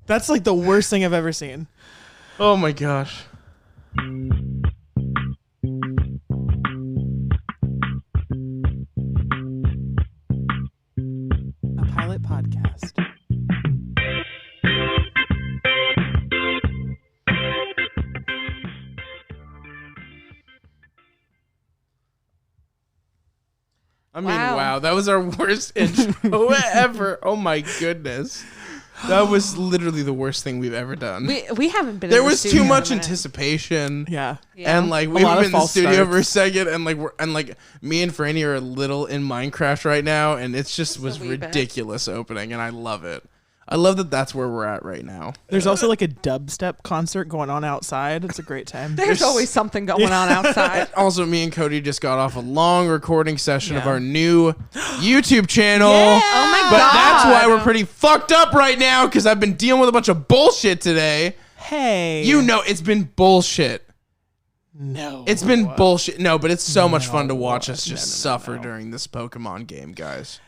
That's like the worst thing I've ever seen. Oh my gosh. A pilot podcast. I mean, wow, that was our worst intro ever. Oh my goodness. That was literally the worst thing we've ever done. We haven't been. There was too much anticipation. Yeah. And like we haven't been in the studio for a second, and like me and Franny are a little in Minecraft right now, and it's just was ridiculous opening, and I love it. I love that that's where we're at right now. There's also like a dubstep concert going on outside. It's a great time. There's always something going on outside. Also, me and Cody just got off a long recording session of our new YouTube channel. Yeah. Oh my But God. that's why we're pretty fucked up right now, because I've been dealing with a bunch of bullshit today. Hey. You know, it's been bullshit. No. It's been bullshit. No, but it's so much fun to watch us just suffer during this Pokemon game, guys.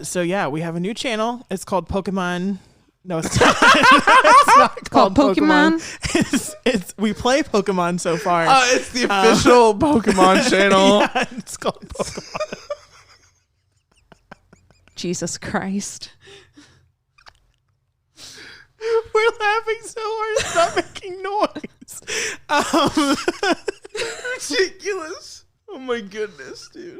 So yeah, we have a new channel. It's called Pokemon. No, it's not. It's not called Pokemon. It's we play Pokemon so far. It's the official Pokemon channel. Yeah, it's called Pokemon. Jesus Christ. We're laughing so hard it's not making noise. Ridiculous. Oh my goodness, dude.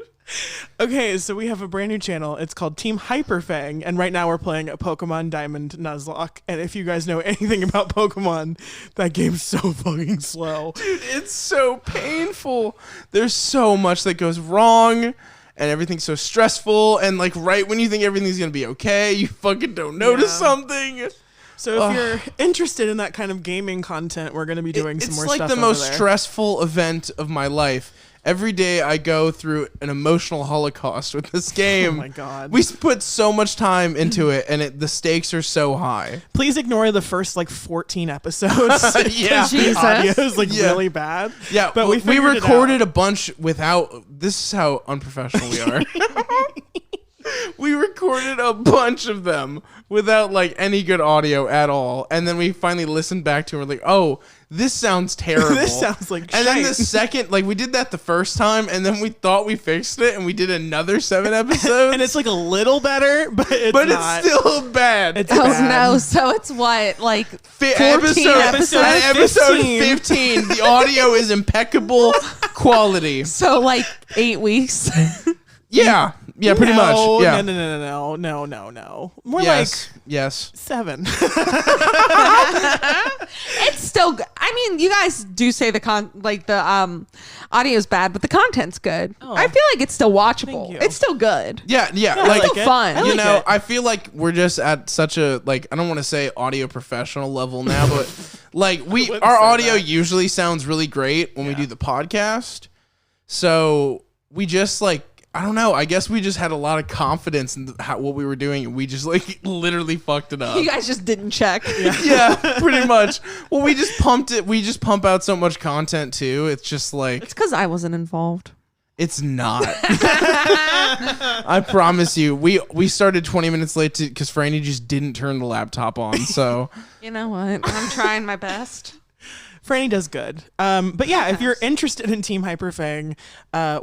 Okay, so we have a brand new channel. It's called Team Hyperfang, and right now we're playing a Pokemon Diamond Nuzlocke. And if you guys know anything about Pokemon, that game's so fucking slow. Dude, it's so painful. There's so much that goes wrong, and everything's so stressful, and like right when you think everything's gonna be okay, you fucking don't notice something. So if you're interested in that kind of gaming content, we're gonna be doing some more stuff. It's like the most stressful event of my life. Every day I go through an emotional holocaust with this game. Oh my God. We put so much time into it, and the stakes are so high. Please ignore the first like 14 episodes. Yeah. The audio is like really bad. Yeah, but we recorded a bunch without. This is how unprofessional we are. We recorded a bunch of them without like any good audio at all, and then we finally listened back to it. We're like, oh, this sounds terrible. This sounds like And shite. then the second, like we did that the first time, and then we thought we fixed it, and we did another 7 episodes, and it's like a little better, but it's not. It's still bad. It's Oh bad. no! So it's what, like 14 episode 15. The audio is impeccable quality. So like 8 weeks. Yeah, pretty much. Yeah. No. More Yes. like Yes. 7. It's still good. I mean, you guys do say the audio's bad, but the content's good. Oh. I feel like it's still watchable. Thank you. It's still good. Yeah. I Like, like still it. fun. I you like know, it. I feel like we're just at such a, like, I don't want to say audio professional level now, but like wouldn't our say audio that. usually sounds really great when we do the podcast. So we just like, I don't know. I guess we just had a lot of confidence in what we were doing, and we just like literally fucked it up. You guys just didn't check. Yeah, pretty much. Well, we just pumped it. We just pump out so much content too. It's just like, It's because I wasn't involved. it's not. I promise you. We started 20 minutes late because Franny just didn't turn the laptop on. So You know what? I'm trying my best. Franny does good. But yeah, if you're interested in Team Hyperfang,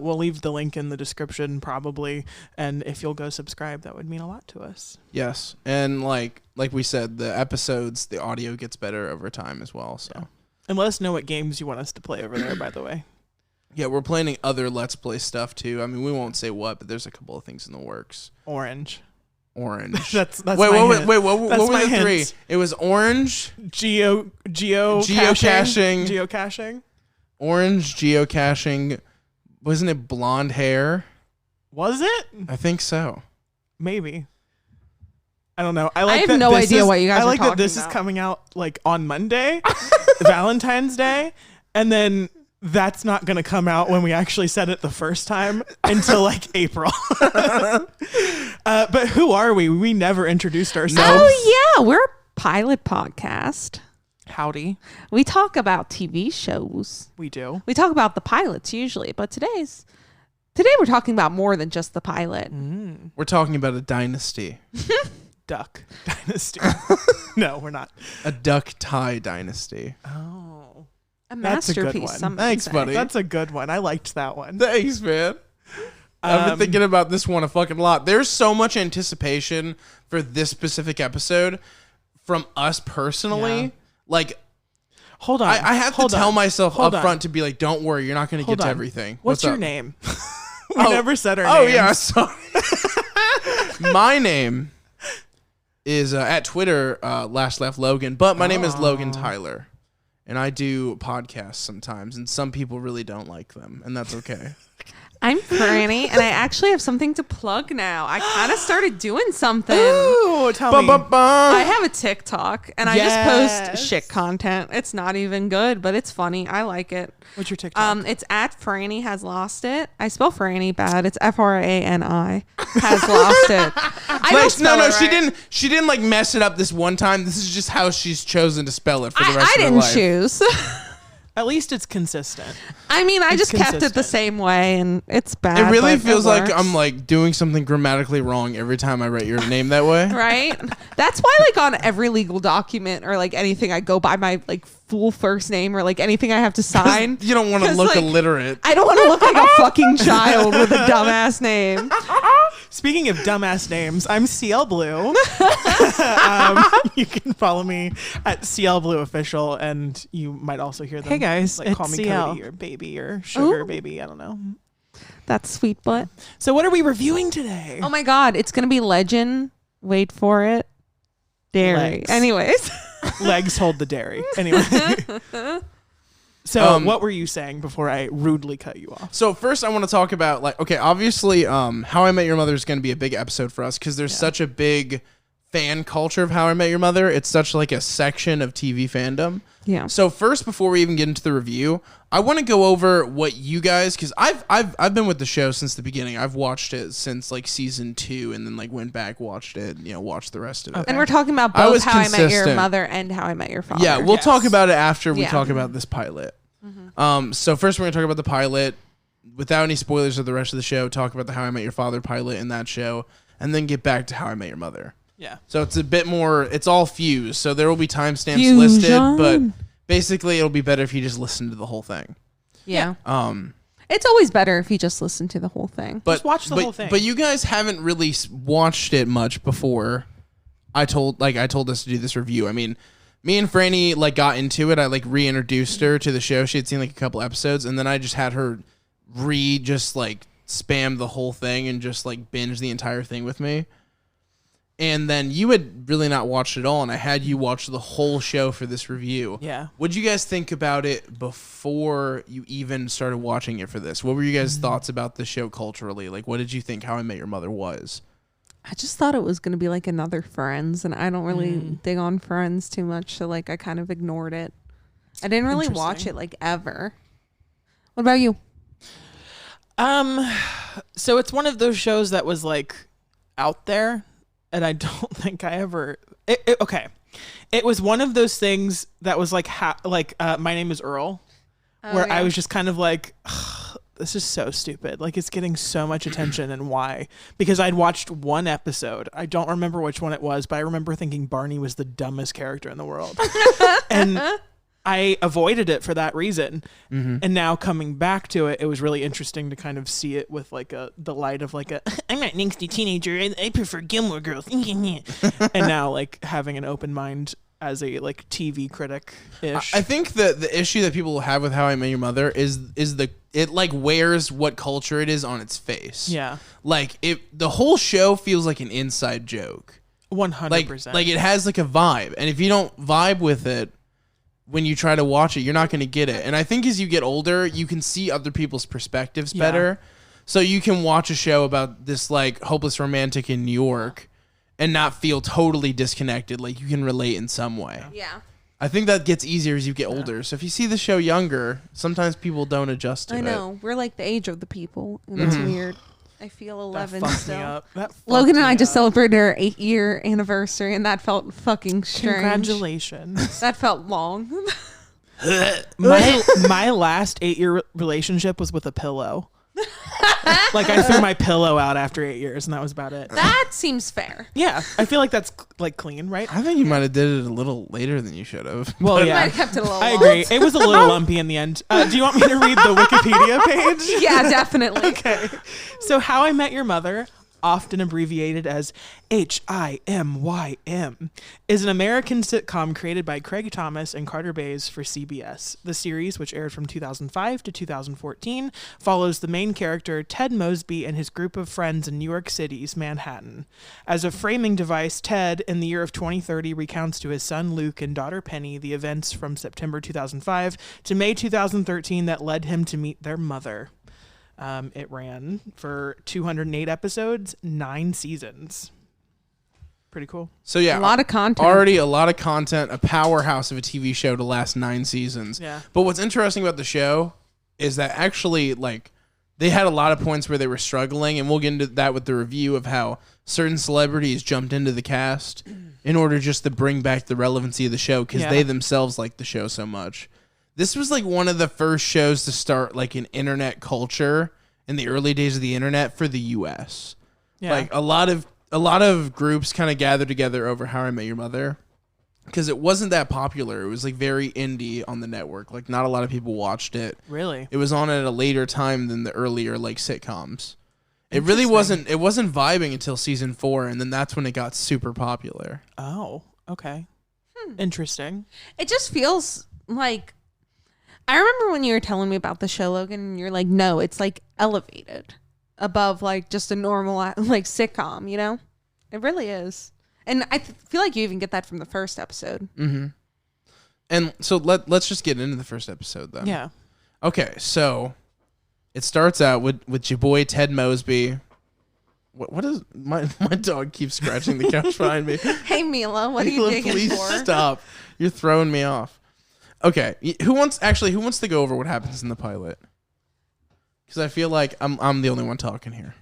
we'll leave the link in the description probably. And if you'll go subscribe, that would mean a lot to us. yes, and like we said, the episodes, the audio gets better over time as well. So And let us know what games you want us to play over there, by the way. yeah, we're planning other Let's Play stuff too. I mean, we won't say what, but there's a couple of things in the works. Orange. That's my what hint. were That's the my three? hint. It was orange, geocaching. orange geocaching. Wasn't it blonde hair? Was it? I think so. Maybe. I don't know. I have no idea what you guys I are like that talking this about. is coming out like on Monday, Valentine's Day, and then that's not going to come out when we actually said it the first time until like April. But who are we? We never introduced ourselves. Oh yeah, we're a pilot podcast. Howdy. We talk about TV shows. We do. We talk about the pilots usually, but today we're talking about more than just the pilot. We're talking about a dynasty. duck dynasty. No, we're not. A duck tie dynasty. Oh, A that's a good masterpiece. one. Some Thanks, say. buddy. That's a good one. I liked that one. Thanks, man. I've been thinking about this one a fucking lot. There's so much anticipation for this specific episode from us personally. Yeah. Like, Hold on. I have to tell myself Hold up on. front to be like, don't worry, you're not going to get Hold to on. everything. What's your up? name? We never said our Oh, names. yeah. Sorry. My name is at Twitter, Last Laugh Logan, but my name is Logan Tyler. And I do podcasts sometimes, and some people really don't like them, and that's okay. I'm Franny, and I actually have something to plug now. I kind of started doing something. Ooh, tell me. I have a TikTok, and I just Yes. post shit content. It's not even good, but it's funny. I like it. What's your TikTok? It's at Franny Has Lost It. I spell Franny bad. It's Frani has lost it. I don't spell no, it right. She didn't like mess it up this one time. This is just how she's chosen to spell it for the rest I of her didn't life. choose. At least it's consistent. I mean, I It's just kept it the consistent. same way, and it's bad. It really but feels like works. I'm like doing something grammatically wrong every time I write your name that way. Right? That's why, like, on every legal document or like anything, I go by my like full first name or like anything I have to sign. You don't want to 'Cause, look like, illiterate. I don't want to look like a fucking child with a dumbass name. Speaking of dumbass names, I'm CL Blue. You can follow me at CL Blue Official, and you might also hear them. Hey, guys, like it's call me CL. Cody or baby or sugar Ooh. baby. I don't know. That's sweet butt. So what are we reviewing today? Oh my god, it's gonna be Legend. Wait for it. Dary. Legs. Anyways. Legs hold the dairy. Anyway. So what were you saying before I rudely cut you off? So first, I want to talk about like, okay, obviously, How I Met Your Mother is going to be a big episode for us because there's such a big fan culture of How I Met Your Mother. It's such like a section of TV fandom. Yeah. So first, before we even get into the review, I want to go over what you guys, because I've been with the show since the beginning. I've watched it since like season 2, and then like went back, watched it, watched the rest of it. And we're talking about I both was How I Met Your consistent. Mother and How I Met Your Father. Yeah, we'll Yes. talk about it after we Yeah. talk about this pilot. So first we're going to talk about the pilot without any spoilers of the rest of the show, talk about the How I Met Your Father pilot in that show, and then get back to How I Met Your Mother. Yeah. So it's a bit more, it's all fused. So there will be timestamps listed, but basically it'll be better if you just listen to the whole thing. Yeah. Um, It's always better if you just listen to the whole thing. but Just watch the whole thing. But you guys haven't really watched it much before I told us to do this review. I mean, me and Franny like got into it. I like reintroduced her to the show. She had seen like a couple episodes, and then I just had her just like spam the whole thing and just like binge the entire thing with me. And then you had really not watched it all, and I had you watch the whole show for this review. Yeah. What'd you guys think about it before you even started watching it for this? What were you guys' thoughts about the show culturally? Like, what did you think How I Met Your Mother was? I just thought it was going to be like another Friends, and I don't really dig on Friends too much, so like I kind of ignored it. I didn't really watch Interesting. it like ever. What about you? So it's one of those shows that was like out there, and I don't think I ever. Okay, it was one of those things that was like My Name Is Earl, where I was just kind of like, "Ugh, this is so stupid. Like it's getting so much attention, and why? Because I'd watched one episode. I don't remember which one it was, but I remember thinking Barney was the dumbest character in the world, and I avoided it for that reason. And now coming back to it, it was really interesting to kind of see it with like the light of like I'm not an angsty teenager. I prefer Gilmore Girls. And now like having an open mind as a like TV critic ish. I think the issue that people have with How I Met Your Mother is it like wears what culture it is on its face. Yeah. Like the whole show feels like an inside joke. 100%. Like it has like a vibe, and if you don't vibe with it when you try to watch it, you're not going to get it. And I think as you get older, you can see other people's perspectives better. So you can watch a show about this like hopeless romantic in New York and not feel totally disconnected. Like you can relate in some way. Yeah. I think that gets easier as you get older. So if you see the show younger, sometimes people don't adjust to it. I know. We're like the age of the people, and it's weird. I feel that 11 fucked me still. up. That fucked Logan and me I just up. celebrated our 8-year anniversary, and that felt fucking strange. Congratulations. That felt long. my last 8-year relationship was with a pillow. Like I threw my pillow out after 8 years, and that was about it. That seems fair. Yeah, I feel like that's like clean, right? I think you might have did it a little later than you should have. Well, You yeah, might have kept it a little I long. agree. It was a little lumpy in the end. Do you want me to read the Wikipedia page? Yeah, definitely. Okay. So, How I Met Your Mother, often abbreviated as HIMYM, is an American sitcom created by Craig Thomas and Carter Bays for CBS. The series, which aired from 2005 to 2014, follows the main character, Ted Mosby, and his group of friends in New York City's Manhattan. As a framing device, Ted, in the year of 2030, recounts to his son Luke and daughter Penny the events from September 2005 to May 2013 that led him to meet their mother. It ran for 208 episodes, 9 seasons. Pretty cool. So yeah, A lot of content. Already a lot of content, a powerhouse of a TV show to last 9 seasons. Yeah. But what's interesting about the show is that actually, like, they had a lot of points where they were struggling, and we'll get into that with the review of how certain celebrities jumped into the cast in order just to bring back the relevancy of the show because they themselves liked the show so much. This was like one of the first shows to start like an internet culture in the early days of the internet for the US. Yeah. Like a lot of groups kind of gathered together over How I Met Your Mother because it wasn't that popular. It was like very indie on the network. Like not a lot of people watched it. Really? It was on at a later time than the earlier like sitcoms. It really wasn't vibing until season 4 and then that's when it got super popular. Oh, okay. Interesting. It just feels like, I remember when you were telling me about the show, Logan, and you're like, no, it's like elevated above like just a normal like sitcom, you know? It really is. And I feel like you even get that from the first episode. Mm-hmm. And so let's just get into the first episode then. Yeah. Okay, so it starts out with your boy Ted Mosby. What is my dog keeps scratching the couch behind me. Hey Mila, what are you digging Please for? stop. You're throwing me off. Okay, who wants to go over what happens in the pilot? Because I feel like I'm the only one talking here.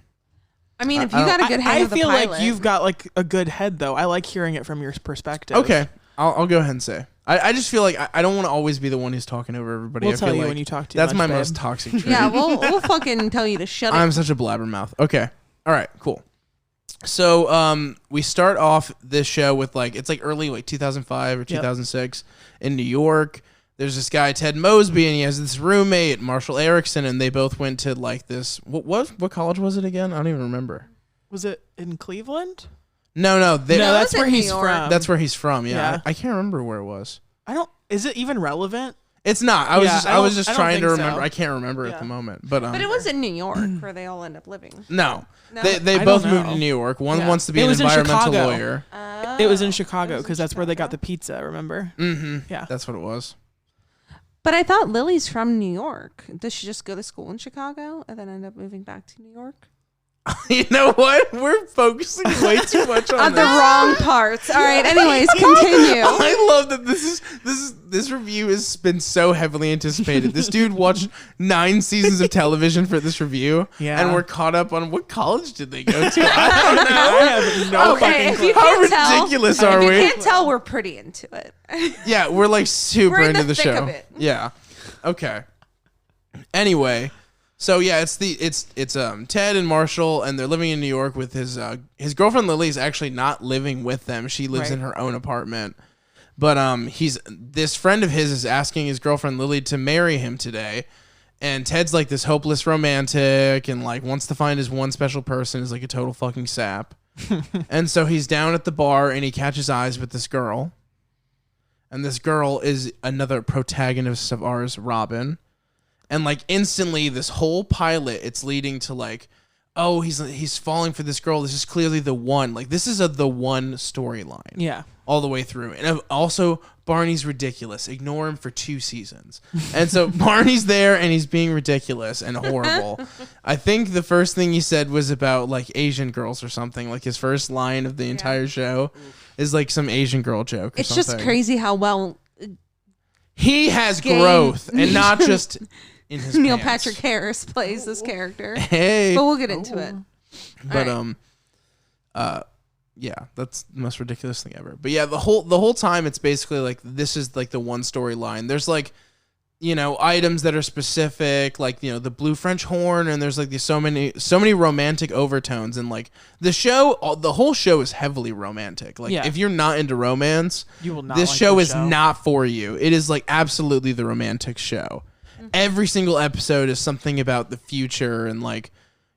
I mean, if you got a good hang of the pilot. I feel like you've got like a good head though. I like hearing it from your perspective. Okay, I'll go ahead and say. I just feel like I don't want to always be the one who's talking over everybody. We'll I tell feel you like when you talk too that's much, my babe. most toxic trait. Yeah, we'll fucking tell you to shut up. I'm such a blabbermouth. Okay. All right, cool. So we start off this show with like it's like early like 2005 or 2006 in New York. There's this guy Ted Mosby and he has this roommate Marshall Erickson and they both went to like this what college was it again? I don't even remember. Was it in Cleveland? No, That's in where New he's York. from. that's where he's from. Yeah, Yeah. I can't remember where it was. Is it even relevant? It's not. I was just I don't trying to think remember. so. I can't remember at the moment. But But it was in New York where they all end up living. no. No? They I both don't moved know. to New York. One Yeah. wants to be It an was in environmental Chicago. lawyer. It was in Oh, Chicago it was in because that's where they got Chicago. the pizza. Remember? Mm-hmm. Yeah. That's what it was. But I thought Lily's from New York. Does she just go to school in Chicago and then end up moving back to New York? You know what? We're focusing way too much on On the this. wrong parts. All right. Anyways, continue. I love that this review has been so heavily anticipated. This dude watched 9 seasons of television for this review, Yeah. and we're caught up on what college did they go to. I don't know. I have no Okay, fucking if clue. you How can't tell, ridiculous are if you we? can't tell, we're pretty into it. Yeah, we're like super We're in into the the thick show. of it. Yeah. Okay. Anyway, so yeah, it's Ted and Marshall, and they're living in New York with his girlfriend Lily is actually not living with them. She lives in Right. her own apartment. But this friend of his is asking his girlfriend Lily to marry him today. And Ted's like this hopeless romantic and like wants to find his one special person, is like a total fucking sap. And so he's down at the bar and he catches eyes with this girl. And this girl is another protagonist of ours, Robin. And like instantly this whole pilot, it's leading to like, oh, he's falling for this girl. This is clearly the one. Like this is the one storyline. Yeah. All the way through. And also Barney's ridiculous. Ignore him for 2 seasons. And so Barney's there and he's being ridiculous and horrible. I think the first thing he said was about like Asian girls or something. Like his first line of the entire show is like some Asian girl joke or It's something. just crazy how well He has Gay- growth and not just in his Neil pants. Patrick Harris plays this character. Hey. But we'll get into it. But yeah, that's the most ridiculous thing ever. But yeah, the whole time it's basically like this is like the one storyline. There's like items that are specific, like, the blue French horn, and there's like these so many romantic overtones, and like the whole show is heavily romantic. Like, if you're not into romance, you will not. This like show the is not for you. It is like absolutely the romantic show. Every single episode is something about the future and like,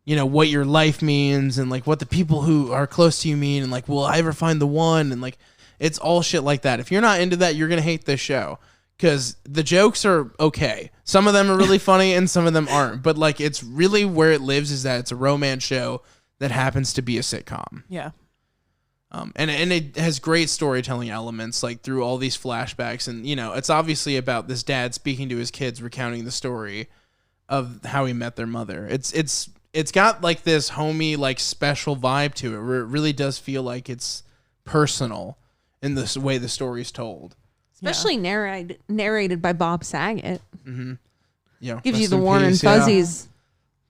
what your life means and like what the people who are close to you mean, and like, will I ever find the one? And like, it's all shit like that. If you're not into that, you're gonna hate this show. Because the jokes are okay. Some of them are really funny and some of them aren't. But like, it's really where it lives is that it's a romance show that happens to be a sitcom. Yeah. And it has great storytelling elements, like through all these flashbacks. And, it's obviously about this dad speaking to his kids, recounting the story of how he met their mother. It's got like this homey, like special vibe to it, where it really does feel like it's personal in the way the story's told. Especially narrated by Bob Saget. Mm-hmm. Yeah, gives you the warm and fuzzies. Yeah.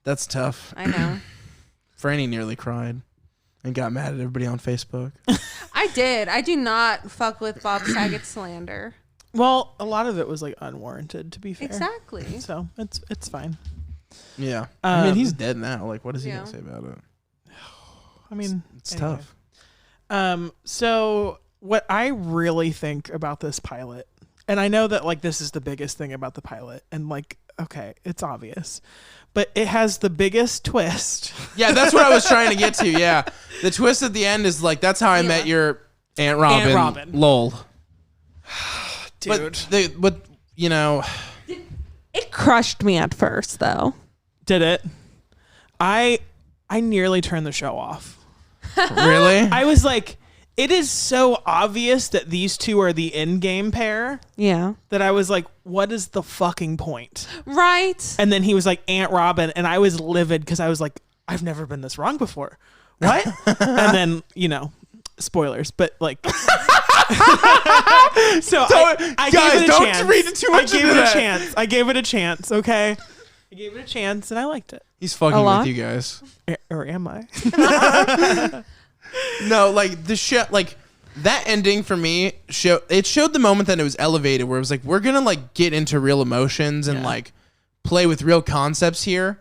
That's tough. I know. Franny nearly cried and got mad at everybody on Facebook. I did. I do not fuck with Bob Saget slander. Well, a lot of it was like unwarranted, to be fair. Exactly. So it's fine. Yeah. I mean, he's dead now. Like, what is he gonna say about it? I mean, it's tough. So what I really think about this pilot, and I know that like this is the biggest thing about the pilot, and like, okay, it's obvious, but it has the biggest twist. Yeah, that's what I was trying to get to. Yeah, the twist at the end is like, that's how I met your Aunt Robin. Aunt Robin. Lol. Dude. But it crushed me at first, though. Did it? I nearly turned the show off. Really? I was like, it is so obvious that these two are the in-game pair. Yeah. That I was like, what is the fucking point? Right. And then he was like, Aunt Robin, and I was livid because I was like, I've never been this wrong before. What? And then, spoilers, but like so I guys, gave it a don't chance. read too much into that. I gave it a chance, okay? I gave it a chance and I liked it. He's fucking with you guys. Or am I? No, like the shit, like that ending for me showed the moment that it was elevated, where it was like, we're gonna like get into real emotions and like play with real concepts here,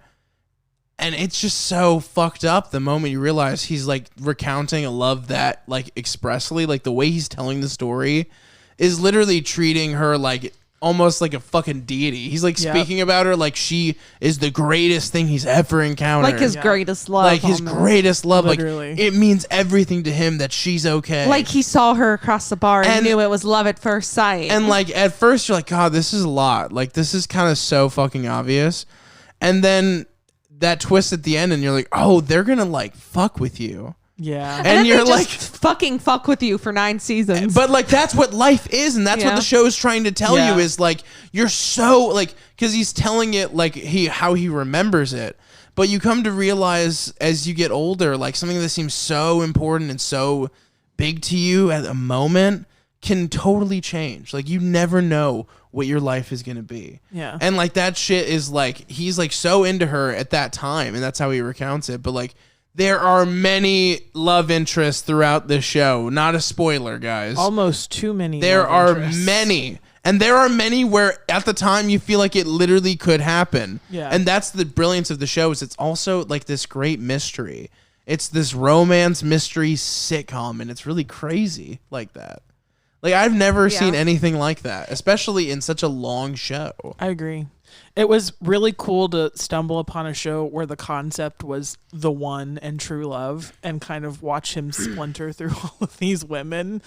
and it's just so fucked up the moment you realize he's like recounting a love that like expressly, like the way he's telling the story is literally treating her like almost like a fucking deity. He's like speaking about her like she is the greatest thing he's ever encountered. Like his greatest love. Like his greatest love. Literally. Like it means everything to him that she's okay. Like he saw her across the bar and knew it was love at first sight. And like at first you're like, God, this is a lot. Like this is kind of so fucking obvious. And then that twist at the end and you're like, oh, they're gonna like fuck with you. Yeah. And you're they like, just fucking fuck with you for 9 seasons. But like that's what life is, and that's what the show is trying to tell you is like, you're so like, because he's telling it like how he remembers it, but you come to realize as you get older, like something that seems so important and so big to you at a moment can totally change. Like you never know what your life is gonna be. Yeah. And like that shit is like, he's like so into her at that time, and that's how he recounts it. But like, there are many love interests throughout this show. Not a spoiler, guys. Almost too many. There are many. And there are many where at the time you feel like it literally could happen. Yeah. And that's the brilliance of the show, is it's also like this great mystery. It's this romance mystery sitcom, and it's really crazy like that. Like I've never seen anything like that, especially in such a long show. I agree. It was really cool to stumble upon a show where the concept was the one and true love, and kind of watch him splinter through all of these women.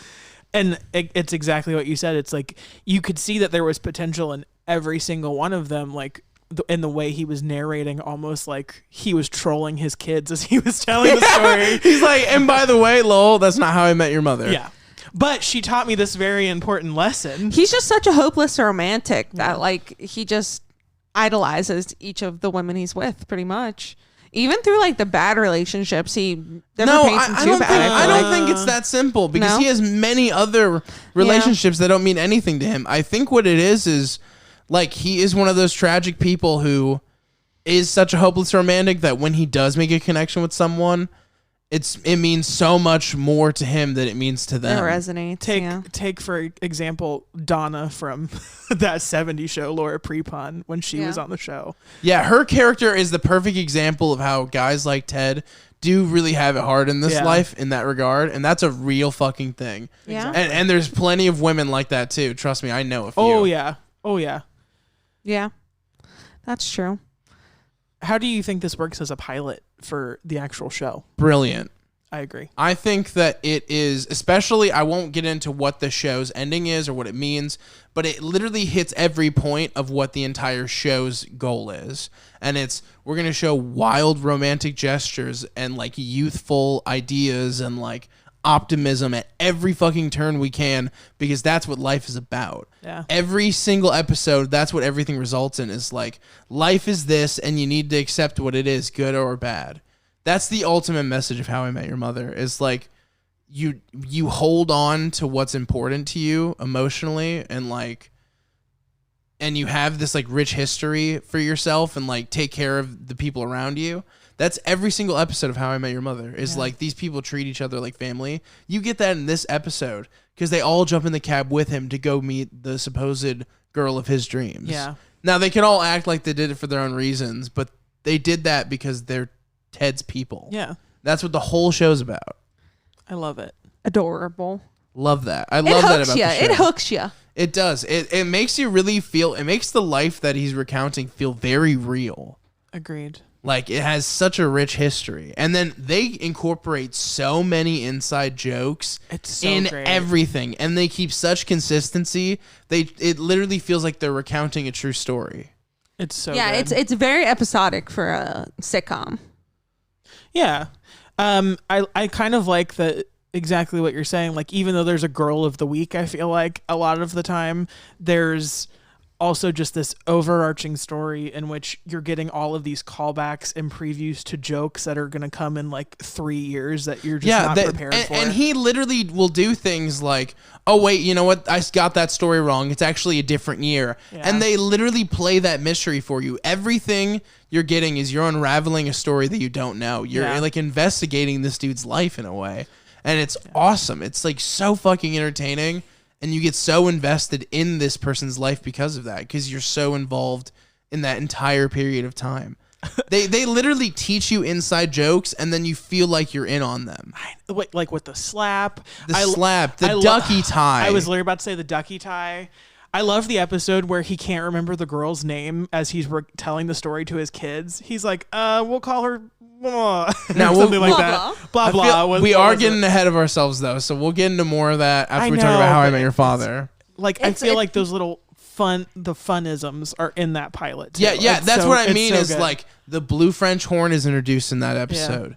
And it's exactly what you said. It's like you could see that there was potential in every single one of them, like in the way he was narrating, almost like he was trolling his kids as he was telling the story. He's like, and by the way, lol, that's not how I met your mother. Yeah. But she taught me this very important lesson. He's just such a hopeless romantic that like he just idolizes each of the women he's with, pretty much. Even through like the bad relationships, he never paints them too bad. I don't think it's that simple, because he has many other relationships that don't mean anything to him. I think what it is like he is one of those tragic people who is such a hopeless romantic that when he does make a connection with someone, it means so much more to him than it means to It them. resonates. Take for example Donna from that 70s show, Laura Prepon, when she was on the show. Yeah, her character is the perfect example of how guys like Ted do really have it hard in this life in that regard, and that's a real fucking thing. Yeah. And there's plenty of women like that too. Trust me, I know a few. Oh yeah. Yeah. That's true. How do you think this works as a pilot for the actual show? Brilliant. I agree. I think that it is, especially, I won't get into what the show's ending is or what it means, but it literally hits every point of what the entire show's goal is. And we're going to show wild romantic gestures and like youthful ideas and like optimism at every fucking turn we can, because that's what life is about. Yeah. Every single episode, that's what everything results in, is like, life is this and you need to accept what it is, good or bad. That's the ultimate message of How I Met Your Mother, is like you hold on to what's important to you emotionally, and like, and you have this like rich history for yourself, and like take care of the people around you. That's every single episode of How I Met Your Mother, is like these people treat each other like family. You get that in this episode because they all jump in the cab with him to go meet the supposed girl of his dreams. Yeah. Now they can all act like they did it for their own reasons, but they did that because they're Ted's people. Yeah. That's what the whole show's about. I love it. Adorable. Love that. I love that about the show. It hooks you. It does. It makes you really feel, it makes the life that he's recounting feel very real. Agreed. Like, it has such a rich history. And then they incorporate so many inside jokes in great. everything. And they keep such consistency. It literally feels like they're recounting a true story. It's so good. It's very episodic for a sitcom. Yeah. I kind of like exactly what you're saying. Like, even though there's a girl of the week, I feel like a lot of the time there's also just this overarching story in which you're getting all of these callbacks and previews to jokes that are going to come in like 3 years that you're just not prepared for. And he literally will do things like, oh, wait, you know what? I got that story wrong. It's actually a different year. Yeah. And they literally play that mystery for you. Everything you're getting is you're unraveling a story that you don't know. You're like investigating this dude's life in a way. And it's awesome. It's like so fucking entertaining. And you get so invested in this person's life because of that, because you're so involved in that entire period of time. They literally teach you inside jokes, and then you feel like you're in on them. Like with the slap. The ducky tie. I was literally about to say the ducky tie. I love the episode where he can't remember the girl's name as he's telling the story to his kids. He's like, we'll call her blah. Something like that. Blah, blah. We are getting ahead of ourselves, though, so we'll get into more of that after we talk about How I Met Your Father. I feel like those little funisms are in that pilot, too. Yeah, that's what I mean, is like the blue French horn is introduced in that episode. Yeah.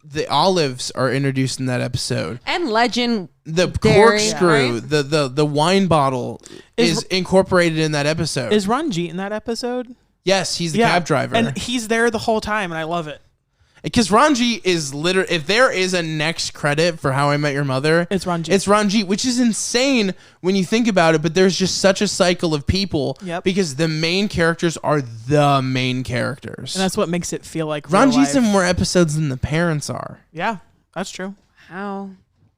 The olives are introduced in that episode, and legend, the dary, corkscrew, right? the wine bottle is incorporated in that episode. Is Ron Jeet in that episode? Yes, he's the cab driver, and he's there the whole time, and I love it. Because Ron Jeet is literally, if there is a next credit for How I Met Your Mother, it's Ron Jeet. It's Ron Jeet, which is insane when you think about it, but there's just such a cycle of people because the main characters are the main characters. And that's what makes it feel like Ron Jeet's in more episodes than the parents are. Yeah, that's true. How?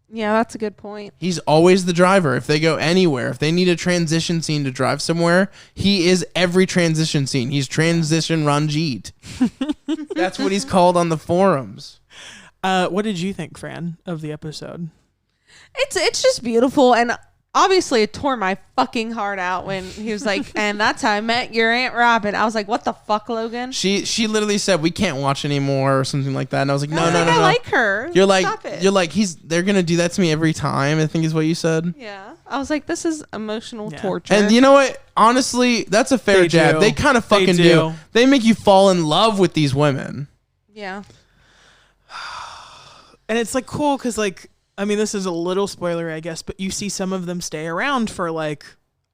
Yeah, that's a good point. He's always the driver. If they go anywhere, if they need a transition scene to drive somewhere, he is every transition scene. He's transition Ron Jeet. That's what he's called on the forums. What did you think, Fran, of the episode? It's just beautiful, and obviously it tore my fucking heart out when he was like, and that's how I met your Aunt Robin. I was like, what the fuck, Logan? She literally said, we can't watch anymore or something like that. And I was like, no. I like her. You're like, Stop it. You're like, they're going to do that to me every time, I think is what you said. Yeah. I was like, this is emotional torture. And you know what? Honestly, that's a fair jab. Do. They kind of fucking do. They make you fall in love with these women. Yeah. And it's like cool because like, I mean, this is a little spoilery, I guess, but you see some of them stay around for like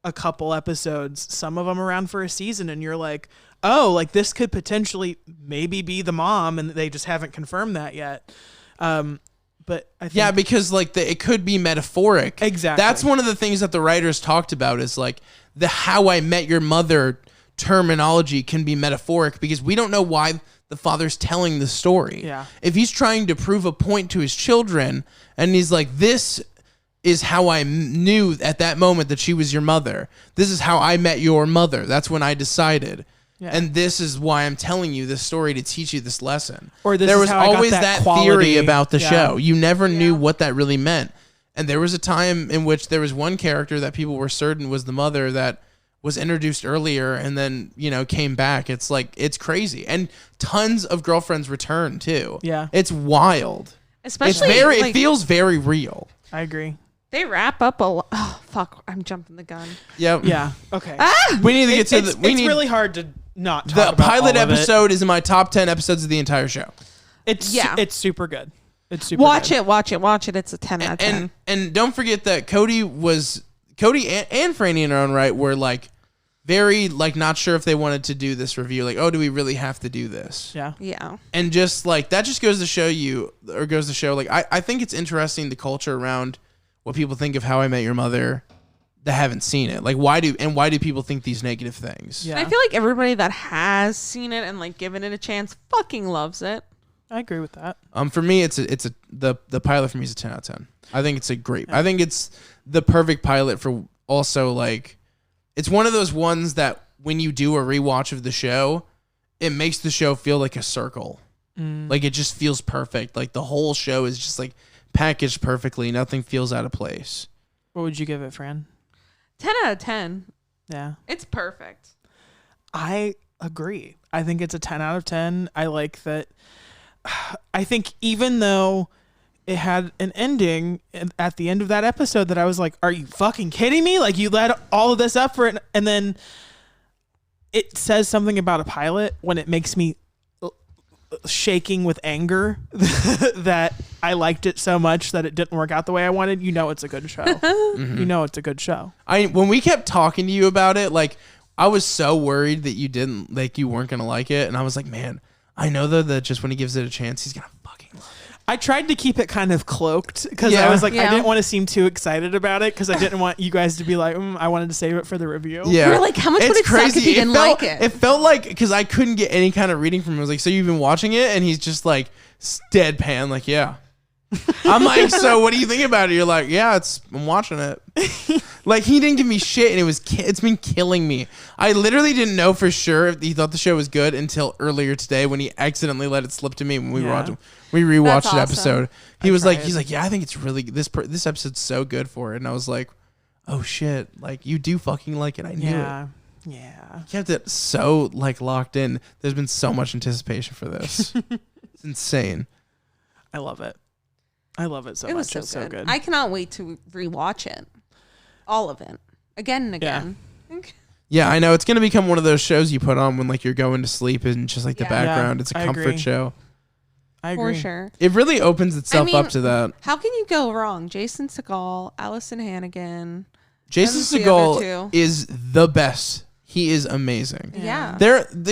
a couple episodes, some of them around for a season, and you're like, oh, like this could potentially maybe be the mom, and they just haven't confirmed that yet. But I think because like it could be metaphoric. Exactly. That's one of the things that the writers talked about is like the How I Met Your Mother terminology can be metaphoric because we don't know why the father's telling the story. Yeah. If he's trying to prove a point to his children and he's like, this is how I knew at that moment that she was your mother. This is how I met your mother. That's when I decided. Yeah. And this is why I'm telling you this story to teach you this lesson. Or this there is was how I got always that that quality. theory about the show. You never knew Yeah. what that really meant. And there was a time in which there was one character that people were certain was the mother that was introduced earlier and then, came back. It's like, it's crazy. And tons of girlfriends return too. Yeah. It's wild. Especially It feels very real. I agree. They wrap up a lot. Oh, fuck. I'm jumping the gun. Yep. Yeah. Okay. We need to get to it's really hard to not talk the about pilot all of it. episode is in my top 10 episodes of the entire show. It's super good. It's super Watch good. it. Watch it. Watch it. It's a 10 out of 10. And don't forget that Cody and Franny in their own right were like very like not sure if they wanted to do this review. Like, oh, do we really have to do this? Yeah. Yeah. And just like that just goes to show like I think it's interesting the culture around what people think of How I Met Your Mother that haven't seen it. Like why do people think these negative things? Yeah. I feel like everybody that has seen it and like given it a chance fucking loves it. I agree with that. For me the pilot for me is a 10 out of 10. I think it's I think it's the perfect pilot for also like it's one of those ones that when you do a rewatch of the show, it makes the show feel like a circle. Like it just feels perfect. Like the whole show is just like packaged perfectly. Nothing feels out of place. What would you give it, Fran? 10 out of 10. Yeah. It's perfect. I agree. I think it's a 10 out of 10. I like that. I think even though it had an ending at the end of that episode that I was like, are you fucking kidding me? Like you led all of this up for it. And then it says something about a pilot when it makes me shaking with anger that I liked it so much that it didn't work out the way I wanted. It's a good show. It's a good show. When we kept talking to you about it, like I was so worried that you weren't going to like it. And I was like, man, I know though that just when he gives it a chance, he's going to fucking love it. I tried to keep it kind of cloaked because I was like, I didn't want to seem too excited about it because I didn't want you guys to be like, I wanted to save it for the review. Yeah. We're like, how much would it suck if you didn't like it? It felt like, because I couldn't get any kind of reading from him. I was like, so you've been watching it? And he's just like, deadpan, like, yeah. I'm like, so what do you think about it? You're like, yeah, I'm watching it. Like, he didn't give me shit, and it's been killing me. I literally didn't know for sure if he thought the show was good until earlier today when he accidentally let it slip to me when we rewatched the episode. He's like, yeah, I think it's really this episode's so good for it, and I was like, oh shit, like you do fucking like it. I knew it. Yeah. You kept it so like locked in. There's been so much anticipation for this. It's insane. I love it. I love it so much. It was so good. I cannot wait to rewatch it. All of it. Again and again. Yeah, I know. It's going to become one of those shows you put on when like you're going to sleep and just like the background. It's a comfort show. I agree. For sure. It really opens itself up to that. How can you go wrong? Jason Segel, Allison Hannigan. Jason Segel is the best. He is amazing. Yeah.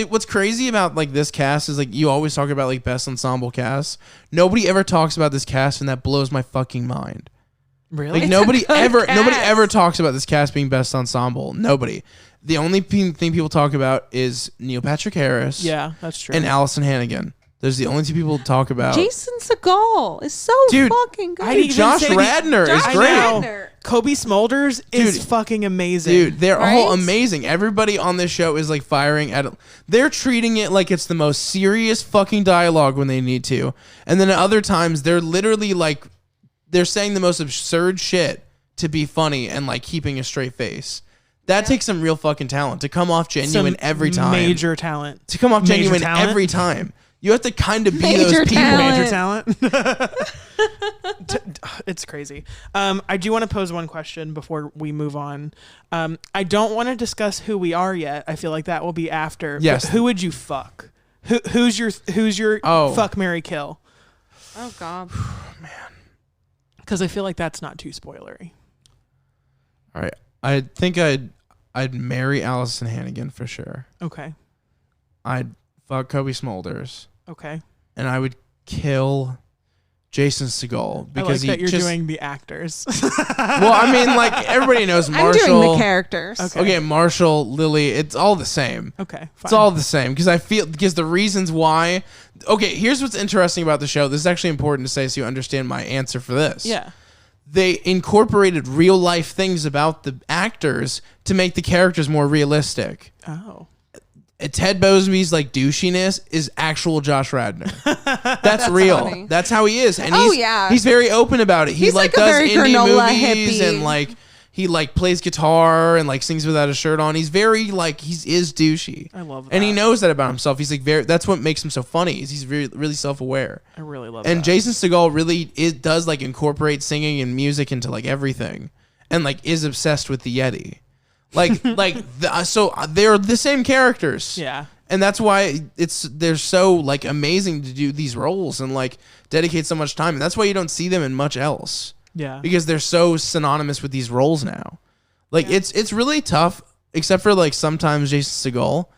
What's crazy about like this cast is like you always talk about like best ensemble cast. Nobody ever talks about this cast, and that blows my fucking mind. Really? Like nobody ever talks about this cast being best ensemble. Nobody. The only thing people talk about is Neil Patrick Harris. Yeah, that's true. And Allison Hannigan. Those are the only two people talk about. Jason Segel is so fucking good. Dude, Josh Radnor is great. Kobe Smulders is fucking amazing. Dude, they're all amazing. Everybody on this show is like firing at it. They're treating it like it's the most serious fucking dialogue when they need to. And then at other times, they're literally like, they're saying the most absurd shit to be funny and like keeping a straight face. That takes some real fucking talent to come off genuine every time. Major talent. To come off genuine every time. You have to kind of be those people. Major talent. It's crazy. I do want to pose one question before we move on. I don't want to discuss who we are yet. I feel like that will be after. Yes. But who would you fuck? Who's your fuck, marry, kill? Oh God. Man. Because I feel like that's not too spoilery. All right. I think I'd marry Allison Hannigan for sure. Okay. I'd fuck Kobe Smulders. Okay. And I would kill Jason Segel, because I like that you're doing the actors. Well, I mean, like everybody knows Marshall. I'm doing the characters. Okay, Marshall, Lily, it's all the same. Okay, fine. It's all the same because the reasons why. Okay, here's what's interesting about the show. This is actually important to say so you understand my answer for this. Yeah. They incorporated real life things about the actors to make the characters more realistic. Oh. Ted Mosby's like douchiness is actual Josh Radnor. That's real. funny. That's how he is, and yeah. he's very open about it. He He's like a does very indie granola movies hippie. and like he like plays guitar and like sings without a shirt on. He's very like he is douchey. I love that. And he knows that about himself. He's like very. That's what makes him so funny. Is he's really self-aware. I really love And that. Jason Segel really does like incorporate singing and music into like everything, and like is obsessed with the Yeti. So they're the same characters. Yeah. And that's why they're so like amazing to do these roles and like dedicate so much time. And that's why you don't see them in much else. Yeah. Because they're so synonymous with these roles now. Like it's really tough, except for like sometimes Jason Segel.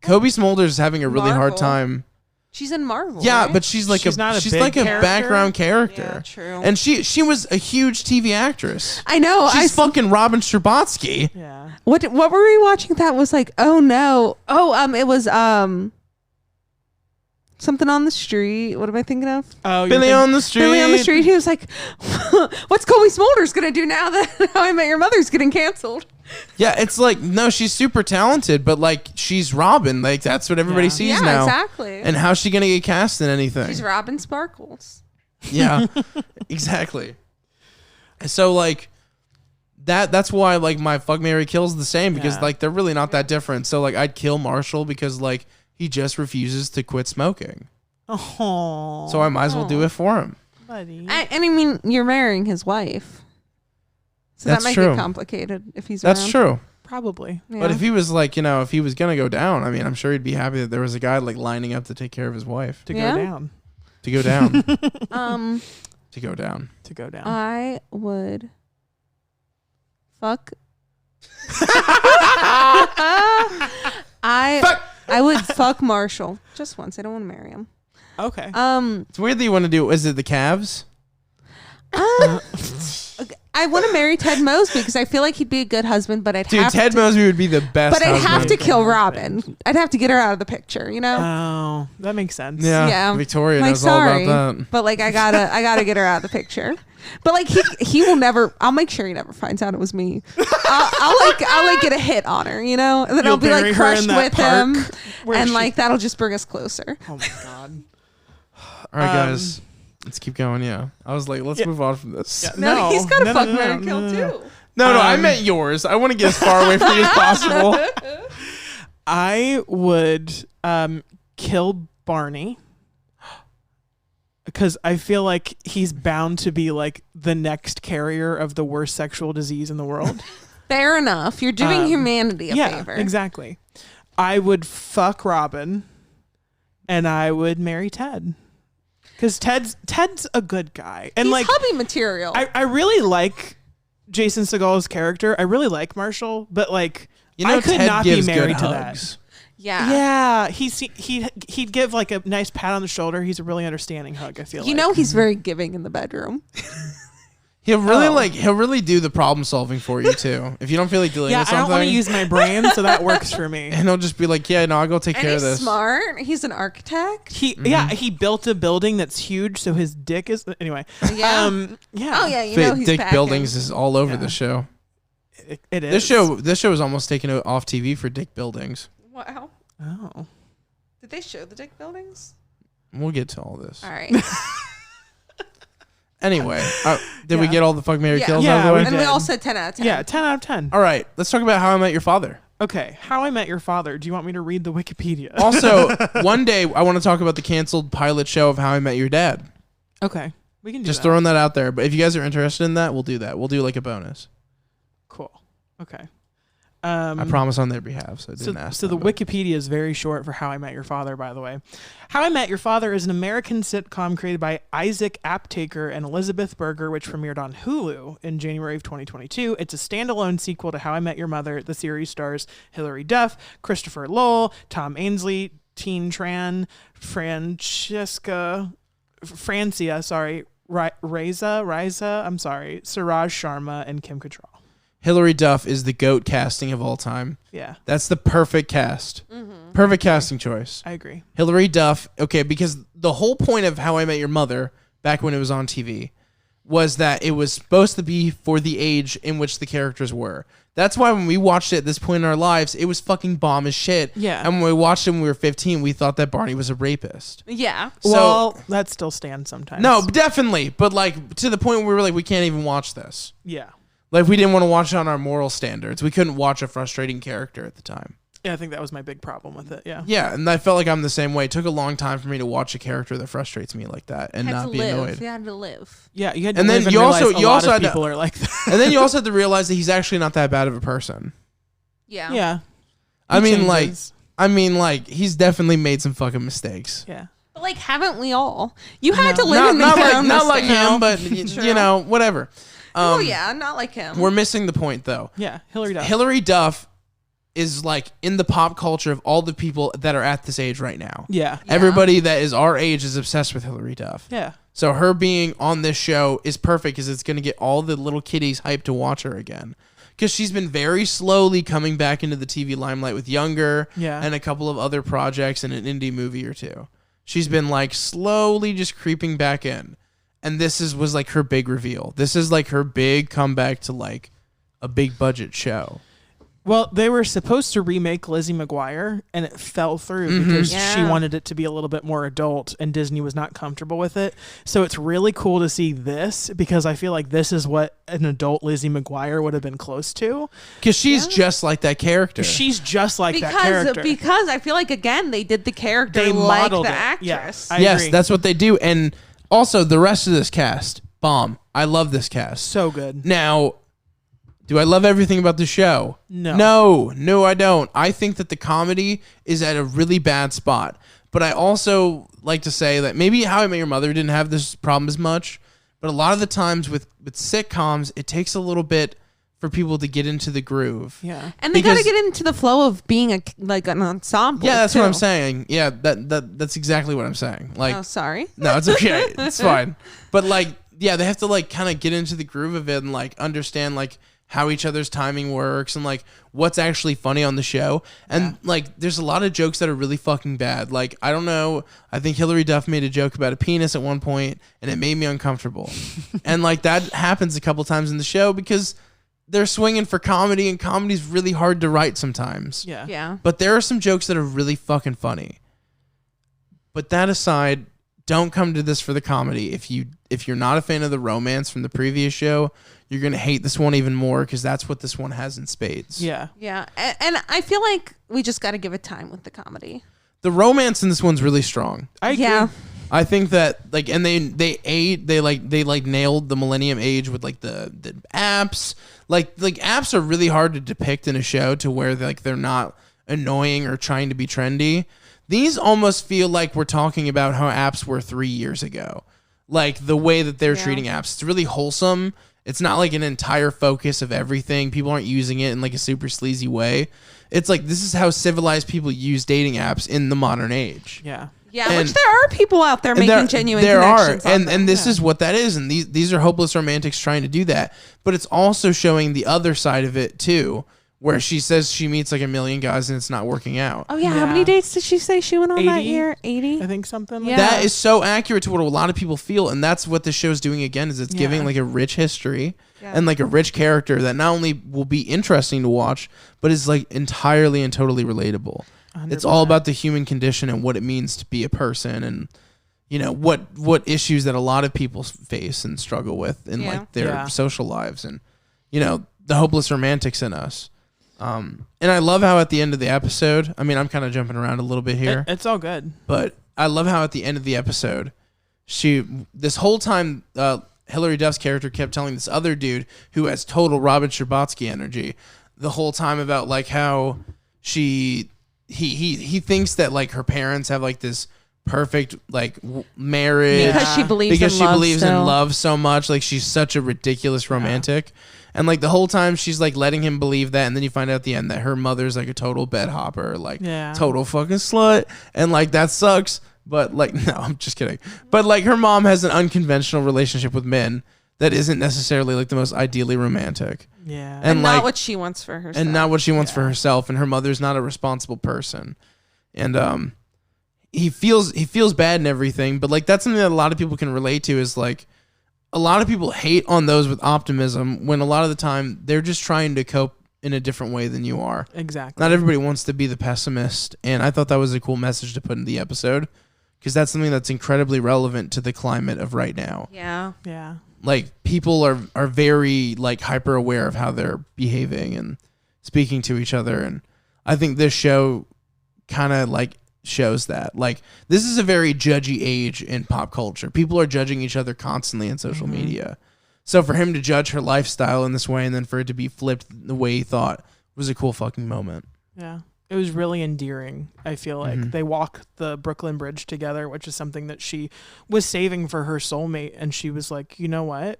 Kobe Smulders is having a really hard Marvel. time. She's in Marvel. Yeah, right? but she's like She's not a big a character? background character. Yeah, true. And she was a huge TV actress. I know. She's fucking Robin Scherbatsky. Yeah. What were we watching? That was like, oh no. Oh, it was something on the street. What am I thinking of? Oh, Billy on the street. Billy on the street. He was like, "What's Kobe Smulders gonna do now that How I Met Your Mother's getting canceled?" Yeah, it's like no, she's super talented, but like she's Robin. Like that's what everybody Yeah. sees Yeah, now. exactly. And how's she gonna get cast in anything? She's Robin Sparkles. Yeah, exactly. So like that's why like my fuck Mary kills the same because Yeah. like they're really not that different. So like I'd kill Marshall because like he just refuses to quit smoking. Oh. So I might as well do it for him. buddy. And I mean, you're marrying his wife, so That's that might true. get complicated if he's That's around. true. Probably. Yeah. But if he was like, if he was gonna go down, I mean, I'm sure he'd be happy that there was a guy like lining up to take care of his wife. To Yeah? go down. To go down. um, to go down. To go down. I would fuck. I would fuck Marshall just once. I don't want to marry him. Okay. It's weird that you want to do. Is it the calves? I want to marry Ted Mosby because I feel like he'd be a good husband, but I'd Dude, have Ted to, Mosby would be the best. but I'd have husband. to kill Robin. I'd have to get her out of the picture, you know? Oh, that makes sense. Yeah, Yeah. Victoria Like, knows sorry, all about that. but like I gotta get her out of the picture. But like he will never. I'll make sure he never finds out it was me. I'll get a hit on her, you know, and then You'll I'll be bury like her in crushed that with park him, where and she- like that'll just bring us closer. Oh my god. All right, guys, let's keep going. Yeah, I was like, let's Yeah. move on from this. Yeah, No, he's got a no, fuck, no, marry, no, kill no, no. too. No, I meant yours. I want to get as far away from you as possible. I would kill Barney because I feel like he's bound to be like the next carrier of the worst sexual disease in the world. Fair enough. You're doing humanity a yeah, favor. exactly. I would fuck Robin, and I would marry Ted because Ted's a good guy, and He's like hubby material. I really like Jason Segel's character. I really like Marshall, but like I could Ted not be gives married good to hugs. yeah. Yeah, he'd give like a nice pat on the shoulder. He's a really understanding hug. I feel You know he's very giving in the bedroom. He'll really do the problem solving for you too. If you don't feel like dealing yeah. with I don't something, want to use my brain, so that works for me. and he'll just be like, yeah, no, I'll go take And care he's of this. smart. He's an architect. He built a building that's huge, so his dick is anyway. Yeah. Yeah. Oh yeah, you know he's Dick packing. Buildings is all over Yeah. the show. It is. This show is almost taken off TV for Dick Buildings. Wow. Oh. Did they show the Dick Buildings? We'll get to all this. All right. Anyway, did we Yeah. get all the fuck Mary Yeah. kills Yeah, out of the way? And we did. all said 10 out of 10. Yeah. 10 out of 10. All right, let's talk about How I Met Your Father. Okay. How I Met Your Father. Do you want me to read the Wikipedia? Also, one day I want to talk about the canceled pilot show of How I Met Your Dad. Okay. We can do Just that. throwing that out there. But if you guys are interested in that, we'll do that. We'll do like a bonus. Cool. Okay. I promise on their behalf. So I didn't ask. So the them, but- Wikipedia is very short for How I Met Your Father, by the way. How I Met Your Father is an American sitcom created by Isaac Aptaker and Elizabeth Berger, which premiered on Hulu in January of 2022. It's a standalone sequel to How I Met Your Mother. The series stars Hilary Duff, Christopher Lowell, Tom Ainsley, Teen Tran, Francesca Francia, sorry, Riza, I'm sorry, Suraj Sharma, and Kim Cattrall. Hilary Duff is the GOAT casting of all time. Yeah, That's the perfect cast. Perfect casting choice. I agree. Hilary Duff, okay, because the whole point of How I Met Your Mother, back when it was on TV, was that it was supposed to be for the age in which the characters were. That's why when we watched it at this point in our lives, it was fucking bomb as shit. Yeah. And when we watched it when we were 15, we thought that Barney was a rapist. Yeah. Well, that still stands sometimes. No, definitely. But like to the point where we were like, we can't even watch this. Yeah. Like we didn't want to watch it on our moral standards. We couldn't watch a frustrating character at the time. Yeah, I think that was my big problem with it. Yeah. Yeah, and I felt like I'm the same way. It took a long time for me to watch a character that frustrates me like that and Had not to be live. annoyed. You had to live. Yeah, you had to And then live and you also- realize you a lot also of had to- people are like that. And then you also have to realize that he's actually not that bad of a person. Yeah. Yeah. I He mean, changes. like he's definitely made some fucking mistakes. Yeah. But like, haven't we all? You had to live Not, in not your like own not like mistakes. him, but True. you know, whatever. Oh yeah, not like him. We're missing the point though. Yeah. Hilary Duff. Hilary Duff is like in the pop culture of all the people that are at this age right now. Yeah. Everybody that is our age is obsessed with Hilary Duff. Yeah. So her being on this show is perfect because it's going to get all the little kiddies hyped to watch her again. Because she's been very slowly coming back into the TV limelight with Younger Yeah. and a couple of other projects and an indie movie or two. She's been like slowly just creeping back in. And this was like her big reveal. This is like her big comeback to like a big budget show. Well, they were supposed to remake Lizzie McGuire, and it fell through because she Yeah. wanted it to be a little bit more adult, and Disney was not comfortable with it. So it's really cool to see this because I feel like this is what an adult Lizzie McGuire would have been close to. Because she's just like that character. She's just like that because character. because I feel like again they did the character They like modeled the it. actress. Yeah. I yes, agree. that's what they do. And also the rest of this cast, bomb. I love this cast. So good. Now, do I love everything about the show? No. No, I don't. I think that the comedy is at a really bad spot. But I also like to say that maybe How I Met Your Mother didn't have this problem as much. But a lot of the times with sitcoms, it takes a little bit for people to get into the groove. Yeah. And they got to Because- get into the flow of being like an ensemble. Yeah, that's too. what I'm saying. Yeah, that's exactly what I'm saying. Like, Oh, sorry. no, it's okay. It's fine. But like, yeah, they have to like kind of get into the groove of it and like understand like how each other's timing works and like what's actually funny on the show. And like there's a lot of jokes that are really fucking bad. Like, I don't know, I think Hilary Duff made a joke about a penis at one point and it made me uncomfortable. And like that happens a couple times in the show because they're swinging for comedy and comedy's really hard to write sometimes. Yeah. Yeah. But there are some jokes that are really fucking funny. But that aside, don't come to this for the comedy. If you're not a fan of the romance from the previous show, you're going to hate this one even more because that's what this one has in spades. Yeah. Yeah. And I feel like we just got to give it time with the comedy. The romance in this one's really strong. I agree. Yeah. I think that like, and they nailed the millennium age with like the apps. Like apps are really hard to depict in a show to where they're not annoying or trying to be trendy. These almost feel like we're talking about how apps were 3 years ago. Like the way that they're treating apps. It's really wholesome. It's not like an entire focus of everything. People aren't using it in like a super sleazy way. It's like this is how civilized people use dating apps in the modern age. Yeah. Yeah. And- Which there are people out there And making genuine there are, connections. on them. and this is what that is, and these are hopeless romantics trying to do that. But it's also showing the other side of it too, where she says she meets like a million guys and it's not working out. Oh, yeah. How Yeah. many dates did she say she went on that 80? year? 80? I think something. Yeah. Like That is so accurate to what a lot of people feel, and that's what this show's doing again. Is it's giving Yeah. like a rich history Yeah. and like a rich character that not only will be interesting to watch, but is like entirely and totally relatable. It's all 100%. about the human condition and what it means to be a person, and you know what issues that a lot of people face and struggle with in like their Yeah. social lives, and you know the hopeless romantics in us. And I love how at the end of the episode, I mean, I'm kind of jumping around a little bit here. It's all good. But I love how at the end of the episode, this whole time, Hilary Duff's character kept telling this other dude who has total Robin Scherbatsky energy the whole time about like how he thinks that like her parents have like this perfect like marriage Because she believes because in she love believes in still. love so much. Like she's such a ridiculous romantic. And like the whole time she's like letting him believe that, and then you find out at the end that her mother's like a total bed hopper, like Yeah. total fucking slut, and like that sucks. But like, no, I'm just kidding. But like, her mom has an unconventional relationship with men that isn't necessarily like the most ideally romantic. Yeah. And like, not what she wants for herself. and not what she wants for herself. And her mother's not a responsible person. And he feels bad and everything. But like, that's something that a lot of people can relate to. Is like, a lot of people hate on those with optimism when a lot of the time they're just trying to cope in a different way than you are. Exactly. Not everybody wants to be the pessimist. And I thought that was a cool message to put in the episode, because that's something that's incredibly relevant to the climate of right now. Yeah. Yeah. Like, people are very like hyper aware of how they're behaving and speaking to each other. And I think this show kind of like shows that. Like, this is a very judgy age in pop culture. People are judging each other constantly in social media. So for him to judge her lifestyle in this way and then for it to be flipped the way he thought was a cool fucking moment. Yeah. It was really endearing. I feel like they walk the Brooklyn Bridge together, which is something that she was saving for her soulmate. And she was like, you know what?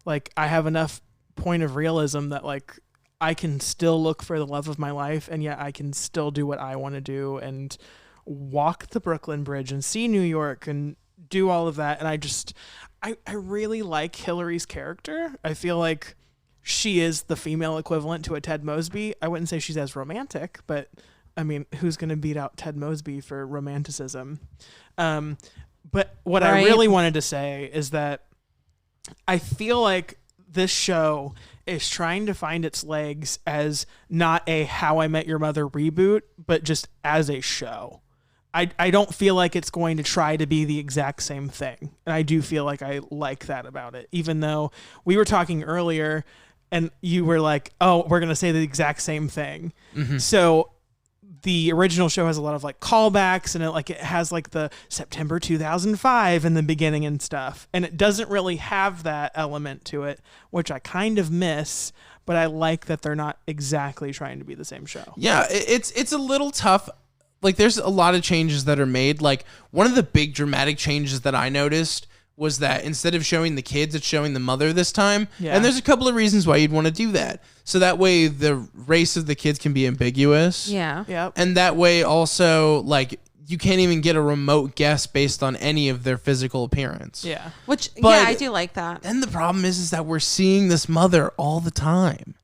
Like, I have enough point of realism that like I can still look for the love of my life, and yet I can still do what I want to do and walk the Brooklyn Bridge and see New York and do all of that. And I really like Hillary's character. I feel like she is the female equivalent to a Ted Mosby. I wouldn't say she's as romantic, but I mean, who's going to beat out Ted Mosby for romanticism? But what I really wanted to say is that I feel like this show is trying to find its legs as not a How I Met Your Mother reboot, but just as a show. I don't feel like it's going to try to be the exact same thing. And I do feel like I like that about it, even though we were talking earlier and you were like, oh, we're going to say the exact same thing. So the original show has a lot of like callbacks, and it has like the September 2005 in the beginning and stuff. And it doesn't really have that element to it, which I kind of miss, but I like that they're not exactly trying to be the same show. Yeah, it's a little tough. Like, there's a lot of changes that are made. Like, one of the big dramatic changes that I noticed was that instead of showing the kids, it's showing the mother this time. Yeah. And there's a couple of reasons why you'd want to do that. So that way the race of the kids can be ambiguous. Yeah. Yep. And that way also, like, you can't even get a remote guess based on any of their physical appearance. Yeah. Which, But yeah, I do like that. Then the problem is that we're seeing this mother all the time.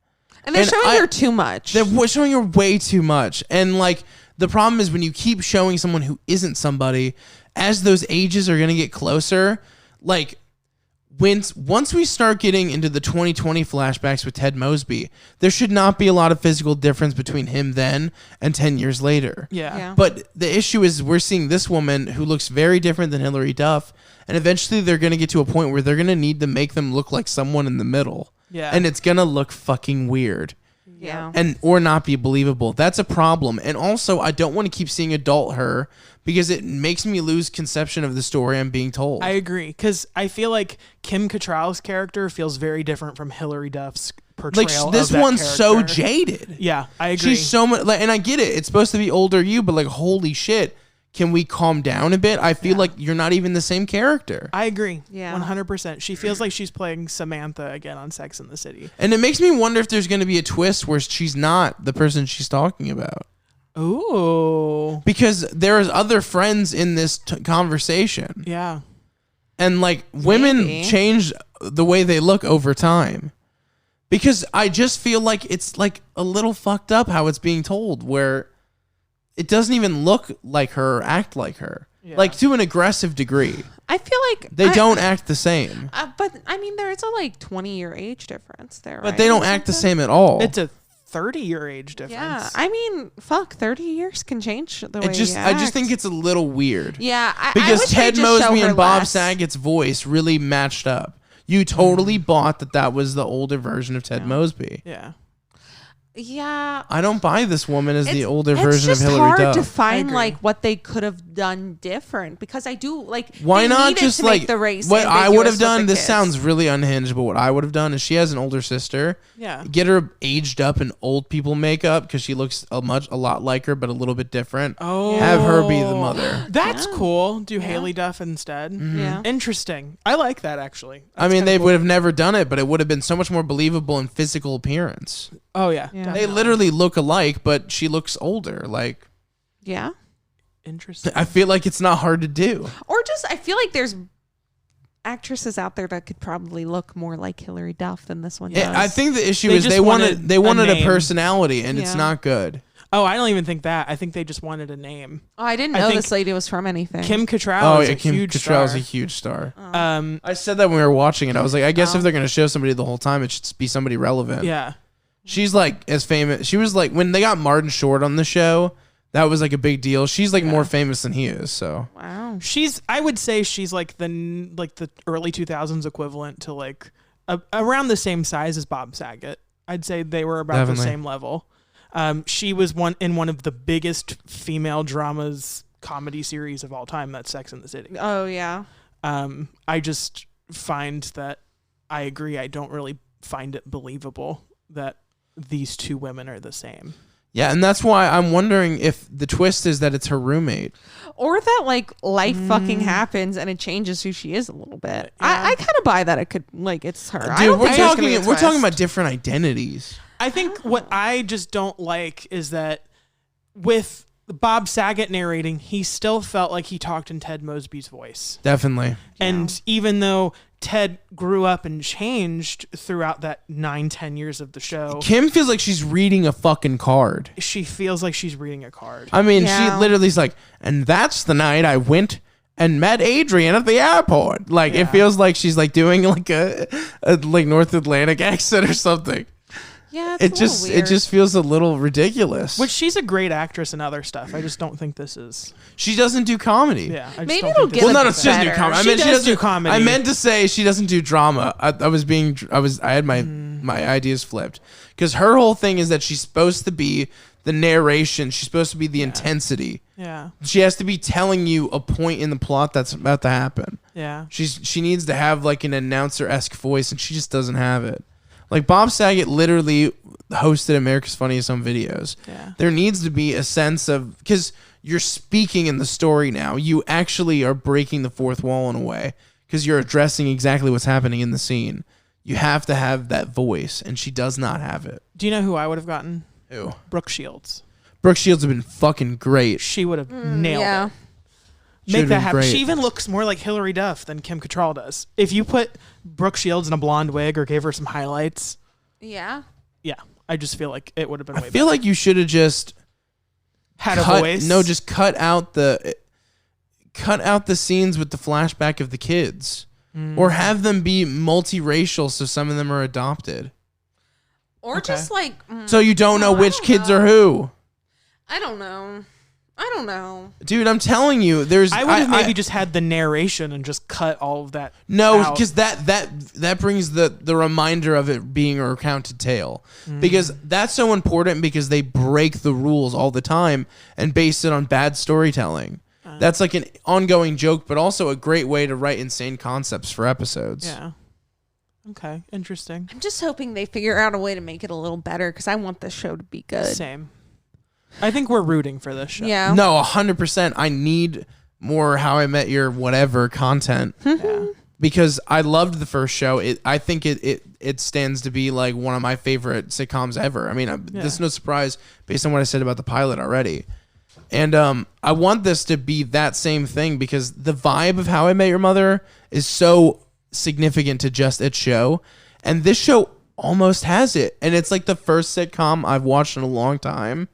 And they're showing her too much. They're showing her way too much. And, like, the problem is when you keep showing someone who isn't somebody, as those ages are going to get closer, like, once we start getting into the 2020 flashbacks with Ted Mosby, there should not be a lot of physical difference between him then and 10 years later. Yeah. But the issue is we're seeing this woman who looks very different than Hillary Duff, and eventually they're going to get to a point where they're going to need to make them look like someone in the middle. Yeah. And it's going to look fucking weird. Yeah. And or not be believable. That's a problem. And also, I don't want to keep seeing adult her because it makes me lose conception of the story I'm being told. I agree, because I feel like Kim Cattrall's character feels very different from Hillary Duff's portrayal. Like, this of that one's so character. jaded. Yeah, I agree. She's so much, like, and I get it. It's supposed to be older you, but like, holy shit, can we calm down a bit? I feel like you're not even the same character. I agree. Yeah. 100%. She feels like she's playing Samantha again on Sex and the City. And it makes me wonder if there's going to be a twist where she's not the person she's talking about. Ooh. Because there's other friends in this conversation. Yeah. And like, women Maybe. change the way they look over time. Because I just feel like it's like a little fucked up how it's being told, where it doesn't even look like her or act like her. Yeah. Like, to an aggressive degree. I feel like They don't act the same. but I mean, there is a like 20-year age difference there, But right? they don't Or act the something? same at all. It's a 30-year age difference. Yeah, I mean, fuck, 30 years can change the way I just you think act. it's a little weird. Yeah, I Because wish Ted they'd just show Mosby her and Bob less. Saget's voice really matched up. You totally bought that was the older version of Ted Mosby. Yeah. Yeah. I don't buy this woman as the older it's version of just Hillary hard Duff. to find agree. like what they could have done different, because I do like. Why they not needed just to like make the race what I would have ambiguous with done? the This kids. sounds really unhinged, but what I would have done is she has an older sister. Yeah. Get her aged up in old people makeup because she looks a lot like her, but a little bit different. Oh. Have her be the mother. That's Yeah. cool. Do Haley Duff instead. Yeah. Interesting. I like that, actually. I That's mean, kinda they cool. would have never done it, but it would have been so much more believable in physical appearance. Oh, yeah. Yeah. definitely. They literally look alike, but she looks older. Like, Yeah. Interesting. I feel like it's not hard to do. Or just, I feel like there's actresses out there that could probably look more like Hilary Duff than this one does. I think the issue They is just they wanted wanted a a personality, and it's Yeah. not good. Oh, I don't even think that. I think they just wanted a name. Oh, I didn't I know think this lady was from anything. Kim Cattrall Oh is yeah, a Kim huge Cattrall is star. a huge star. Oh. I said that when we were watching it. I was like, I guess Oh. if they're gonna show somebody the whole time, it should be somebody relevant. Yeah. She's like as famous. She was like when they got Martin Short on the show. That was like a big deal. She's like more famous than he is. So Wow. I would say she's like the early 2000s equivalent to like around the same size as Bob Saget. I'd say they were about Definitely. the same level. She was in one of the biggest female dramas comedy series of all time. That's Sex and the City. Oh, yeah. I just find that I agree. I don't really find it believable that these two women are the same. yeah, and that's why I'm wondering if the twist is that it's her roommate. Or that, like, life fucking happens and it changes who she is a little bit. Yeah. I kind of buy that it could, like, it's her. I Dude, don't we're think there's gonna be a talking twist. about different identities. I think what I just don't like is that with Bob Saget narrating, he still felt like he talked in Ted Mosby's voice. Definitely. And even though Ted grew up and changed throughout that 9-10 years of the show, Kim feels like she's reading a fucking card. she feels like she's reading a card. I mean, Yeah. she literally is like, and that's the night I went and met Adrian at the airport. Like, it Yeah. feels like she's like doing like a like North Atlantic accent or something. Yeah, It just feels a little ridiculous. Which she's a great actress in other stuff. I just don't think this is. she doesn't do comedy. Yeah. I just Maybe don't it'll think this get Well, is no, a she doesn't do better. comedy. I She meant she does doesn't do comedy. I meant to say she doesn't do drama. I had my ideas flipped because her whole thing is that she's supposed to be the narration. She's supposed to be the intensity. Yeah. She has to be telling you a point in the plot that's about to happen. Yeah. She needs to have like an announcer-esque voice, and she just doesn't have it. Like Bob Saget literally hosted America's Funniest Home Videos. Yeah. There needs to be a sense of, because you're speaking in the story now. You actually are breaking the fourth wall in a way because you're addressing exactly what's happening in the scene. You have to have that voice, and she does not have it. Do you know who I would have gotten? Who? Brooke Shields. Brooke Shields have been fucking great. She would have nailed yeah. it. She Make would've that been happen. great. She even looks more like Hilary Duff than Kim Cattrall does. If you put Brooke Shields in a blonde wig or gave her some highlights, Yeah. yeah, I just feel like it would have been I way feel better. like you should have just Had a voice. No, just cut out the scenes with the flashback of the kids, or have them be multiracial, so some of them are adopted. Or Okay. just like. So you don't know No, I which don't kids know. are who. I don't know. Dude, I'm telling you, there's. I would have maybe just had the narration and just cut all of that. No, out. because that brings the reminder of it being a recounted tale. Because that's so important, because they break the rules all the time and base it on bad storytelling. That's like an ongoing joke, but also a great way to write insane concepts for episodes. Yeah. Okay. Interesting. I'm just hoping they figure out a way to make it a little better because I want this show to be good. Same. I think we're rooting for this show. Yeah. No, 100%. I need more How I Met Your whatever content. Yeah. Because I loved the first show. I think it stands to be like one of my favorite sitcoms ever. I mean, this is no surprise based on what I said about the pilot already. And I want this to be that same thing, because the vibe of How I Met Your Mother is so significant to just its show. And this show almost has it. And it's like the first sitcom I've watched in a long time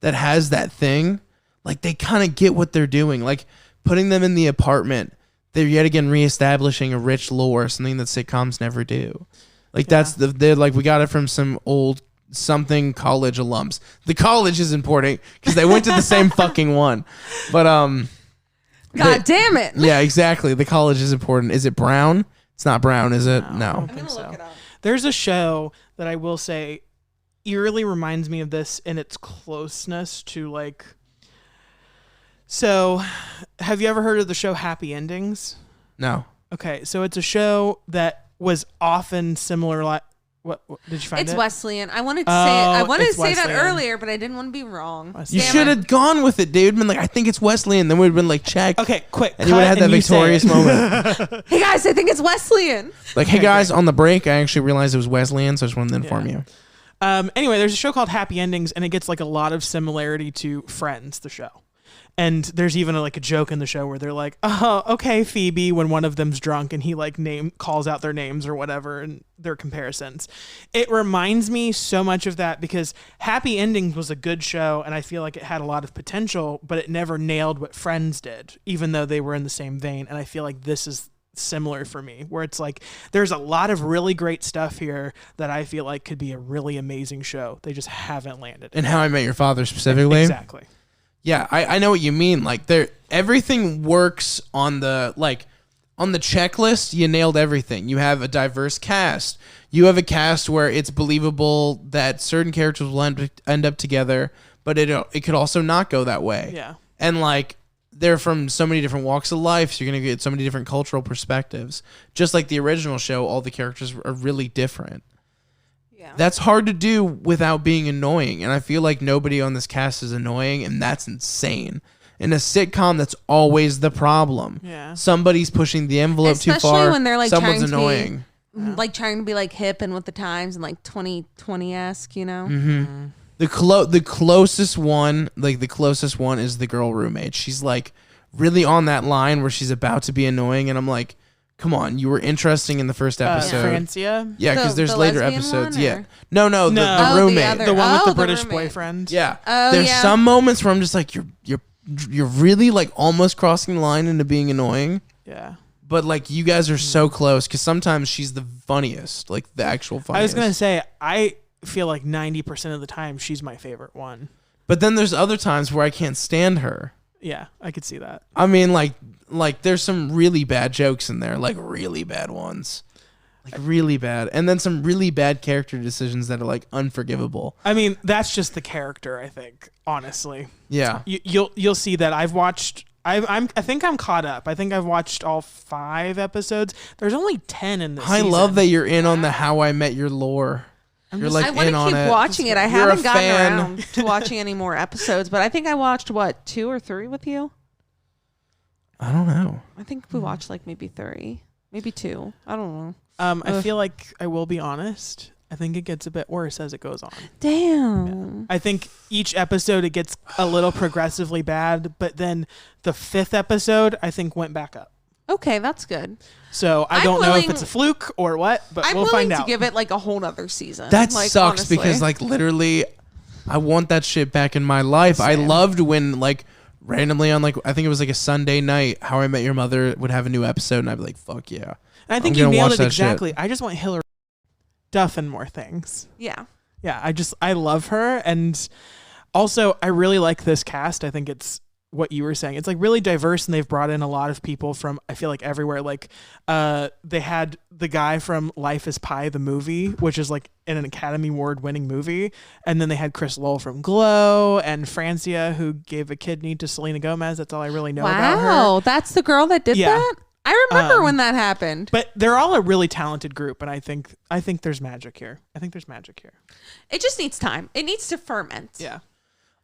that has that thing. Like, they kind of get what they're doing. Like, putting them in the apartment, they're yet again reestablishing a rich lore, something that sitcoms never do. Like, they're like, we got it from some old something college alums. The college is important because they went to the same fucking one. But God damn it. yeah, exactly. The college is important. Is it Brown? It's not Brown, is it? No. I'm going to look it up. There's a show that I will say eerily reminds me of this in its closeness to like. So, have you ever heard of the show Happy Endings? No. Okay, so it's a show that was often similar. Like, what did you find It's it? Wesleyan. I wanted to say it. I wanted to it's say that Wesleyan. earlier, but I didn't want to be wrong. Wesleyan. You Damn should it. have gone with it, dude. Been like, I think it's Wesleyan. Then we'd have been like, check. Okay, quick. And you would have had that victorious moment. Hey guys, I think it's Wesleyan. Like, hey guys, on the break, I actually realized it was Wesleyan, so I just wanted to inform you. Anyway, there's a show called Happy Endings, and it gets like a lot of similarity to Friends, the show. And there's even like a joke in the show where they're like, "Oh, okay, Phoebe," when one of them's drunk and he like calls out their names or whatever and their comparisons. It reminds me so much of that because Happy Endings was a good show and I feel like it had a lot of potential, but it never nailed what Friends did, even though they were in the same vein. And I feel like this is similar for me, where it's like there's a lot of really great stuff here that I feel like could be a really amazing show. They just haven't landed. And How I Met Your Father specifically. Exactly. Yeah, I know what you mean. Like everything works on the checklist. You nailed everything. You have a diverse cast. You have a cast where it's believable that certain characters will end up together, but it could also not go that way. Yeah. And like they're from so many different walks of life, so you're gonna get so many different cultural perspectives. Just like the original show, all the characters are really different. Yeah. That's hard to do without being annoying, and I feel like nobody on this cast is annoying, and that's insane. In a sitcom, that's always the problem. Yeah. Somebody's pushing the envelope too Especially far. when they're like someone's trying to annoying. like trying to be like hip and with the times and like 2020-esque, you know? Mm-hmm. The closest one is the girl roommate. She's like really on that line where she's about to be annoying, and I'm like, come on, you were interesting in the first episode. Francia? Yeah, because there's The later lesbian episodes. one, Yeah. or? No, No. the Oh, the roommate. other- The one with the the British roommate. boyfriend? Yeah. Oh, There's yeah. some moments where I'm just like, you're really like almost crossing the line into being annoying. Yeah. But like you guys are so close because sometimes she's the funniest, like the actual funniest. I was going to say, I feel like 90% of the time she's my favorite one. But then there's other times where I can't stand her. Yeah, I could see that. I mean, like there's some really bad jokes in there, like really bad ones. Like really bad. And then some really bad character decisions that are like unforgivable. I mean, that's just the character, I think, honestly. Yeah. You'll see that I think I'm caught up. I think I've watched all 5 episodes. There's only 10 in this I season. love that you're in on the How I Met Your lore. You're like I want in to on keep it. watching it. I You're a haven't gotten fan. around to watching any more episodes, but I think I watched 2 or 3 with you. I don't know. I think we watched like maybe 3, maybe 2. I don't know. I feel like I will be honest. I think it gets a bit worse as it goes on. Damn. I think each episode it gets a little progressively bad, but then the 5th episode I think went back up. Okay, that's good. So I I'm don't know if willing- it's a fluke or what, but I'm we'll willing find to out. give it like a whole nother season. That like, sucks honestly. because like literally I want that shit back in my life. I Same. loved when like randomly on like I think it was like a Sunday night How I Met Your Mother would have a new episode and I'd be like, fuck yeah. And I think I'm you gonna nailed watch it that shit. exactly. I just want Hillary Duff and more things. Yeah. Yeah, I love her, and also I really like this cast. I think it's what you were saying. It's like really diverse, and they've brought in a lot of people from I feel like everywhere. Like they had the guy from Life is Pi the movie, which is like an Academy Award winning movie, and then they had Chris Lowell from Glow and Francia who gave a kidney to Selena Gomez. That's all I really know about her. Wow, that's the girl that did Yeah. that? I remember when that happened. But they're all a really talented group, and I think there's magic here. It just needs time. It needs to ferment. Yeah.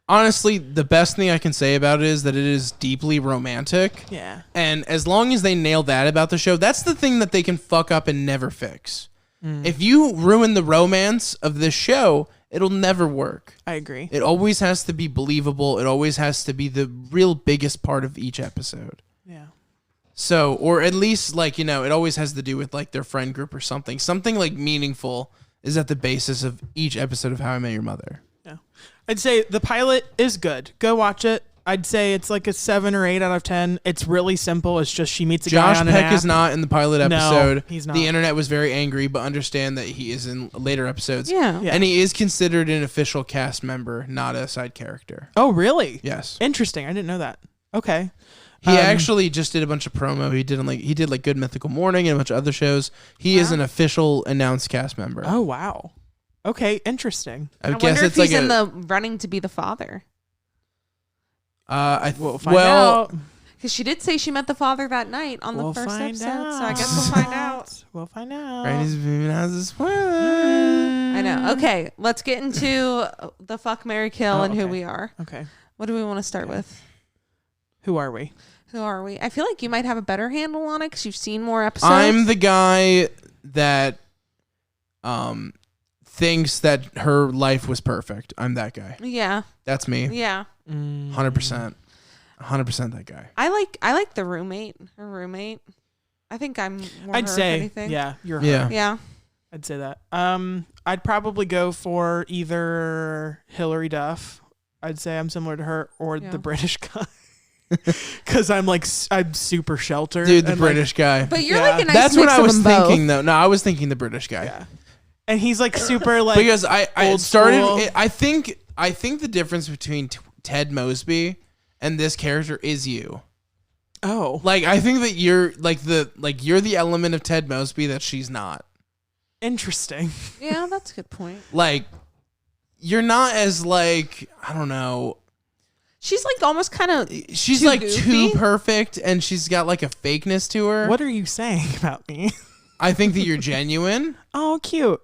Honestly, the best thing I can say about it is that it is deeply romantic. Yeah. And as long as they nail that about the show, that's the thing that they can fuck up and never fix. If you ruin the romance of this show, it'll never work. I agree. It always has to be believable. It always has to be the real biggest part of each episode. Yeah. So, or at least like, you know, it always has to do with like their friend group or something. Something like meaningful is at the basis of each episode of How I Met Your Mother. Yeah. I'd say the pilot is good. Go watch it. I'd say it's like a 7 or 8 out of 10. It's really simple. It's just she meets a guy Josh on an Peck app. is not in the pilot episode. No, he's not. The internet was very angry, but understand that he is in later episodes. Yeah. Yeah. And he is considered an official cast member, not a side character. Oh, really? Yes. Interesting. I didn't know that. Okay. He actually just did a bunch of promo. He did like Good Mythical Morning and a bunch of other shows. He is an official announced cast member. Oh, wow. Okay. Interesting. I I guess wonder if it's like he's in the running to be the father. We'll find out. Because she did say she met the father that night on the We'll first find episode. out. So I guess we'll find out. We'll find out. Randy's moving as a spoiler. I know. Okay, let's get into the fuck, marry, kill, Oh, and who okay. we are. Okay. What do we want to start with? Who are we? Who are we? I feel like you might have a better handle on it because you've seen more episodes. I'm the guy that thinks that her life was perfect. I'm that guy. Yeah. That's me. Yeah. 100%. 100% that guy. I like the roommate. Her roommate. I think I'm more I'd her, say, if anything. yeah, you're her. Yeah. Yeah. I'd say that. I'd probably go for either Hillary Duff. I'd say I'm similar to her, or Yeah. the British guy. Because I'm super sheltered. Dude, the and, British guy. But you're Yeah. like a nice That's mix what I of was them thinking, both. though. No, I was thinking the British guy. Yeah. And he's like super like Because I old started. school. I think the difference between Ted Mosby and this character is you. Oh, Like, I think that you're you're the element of Ted Mosby that she's not. interesting. Yeah, that's a good point. Like, you're not as like, I don't know. She's like almost kind of. She's Too like goofy? too perfect, and she's got like a fakeness to her. What are you saying about me? I think that you're genuine. Oh, cute.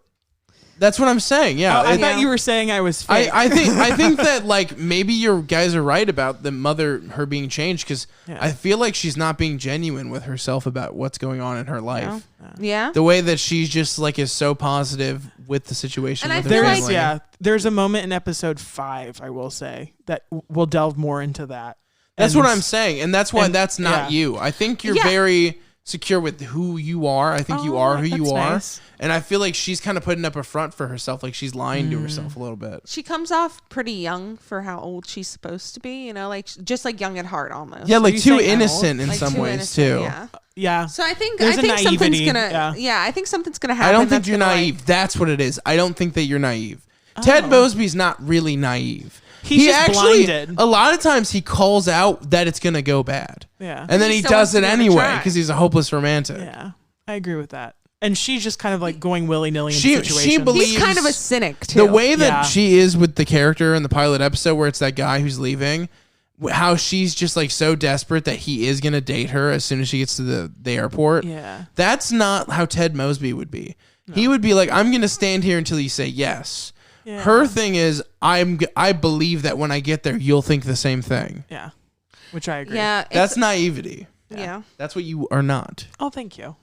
That's what I'm saying. Yeah. I It- thought you were saying I was fake. I think that like maybe your guys are right about her being changed, because Yeah. I feel like she's not being genuine with herself about what's going on in her life. Yeah. The way that she's just like is so positive with the situation. And with I her feel There's like- family. there's a moment in episode 5, I will say, that we'll delve more into that. That's And- what I'm saying, and that's why and- that's not yeah. you. I think you're Yeah. very secure with who you are. I think you Oh, are who you that's are, nice. and I feel like she's kind of putting up a front for herself, like she's lying to herself a little bit. She comes off pretty young for how old she's supposed to be. You know, like just like young at heart almost. Yeah, like you too saying I'm innocent in Like, some too ways innocent, too. Yeah. Yeah. So I think There's a something's naivety, gonna. yeah. I think something's gonna happen. I don't think that's you're gonna, naive. like- That's what it is. I don't think that you're naive. Ted Mosby's not really naive. He's he just actually, blinded. a lot of times he calls out that it's gonna go bad, Yeah. and then He he still does wants to it give it a anyway try. because he's a hopeless romantic. Yeah. I agree with that. And she's just kind of like going willy-nilly in She situations. believes- He's kind of a cynic too. The way that Yeah. she is with the character in the pilot episode, where it's that guy who's leaving, how she's just like so desperate that he is gonna date her as soon as she gets to the airport. Yeah. That's not how Ted Mosby would be. He would be like, I'm gonna stand here until you say yes. Yeah. Her thing is, I believe that when I get there, you'll think the same thing. Yeah. Which I agree. Yeah. That's naivety. Yeah. That's what you are not. Oh, thank you.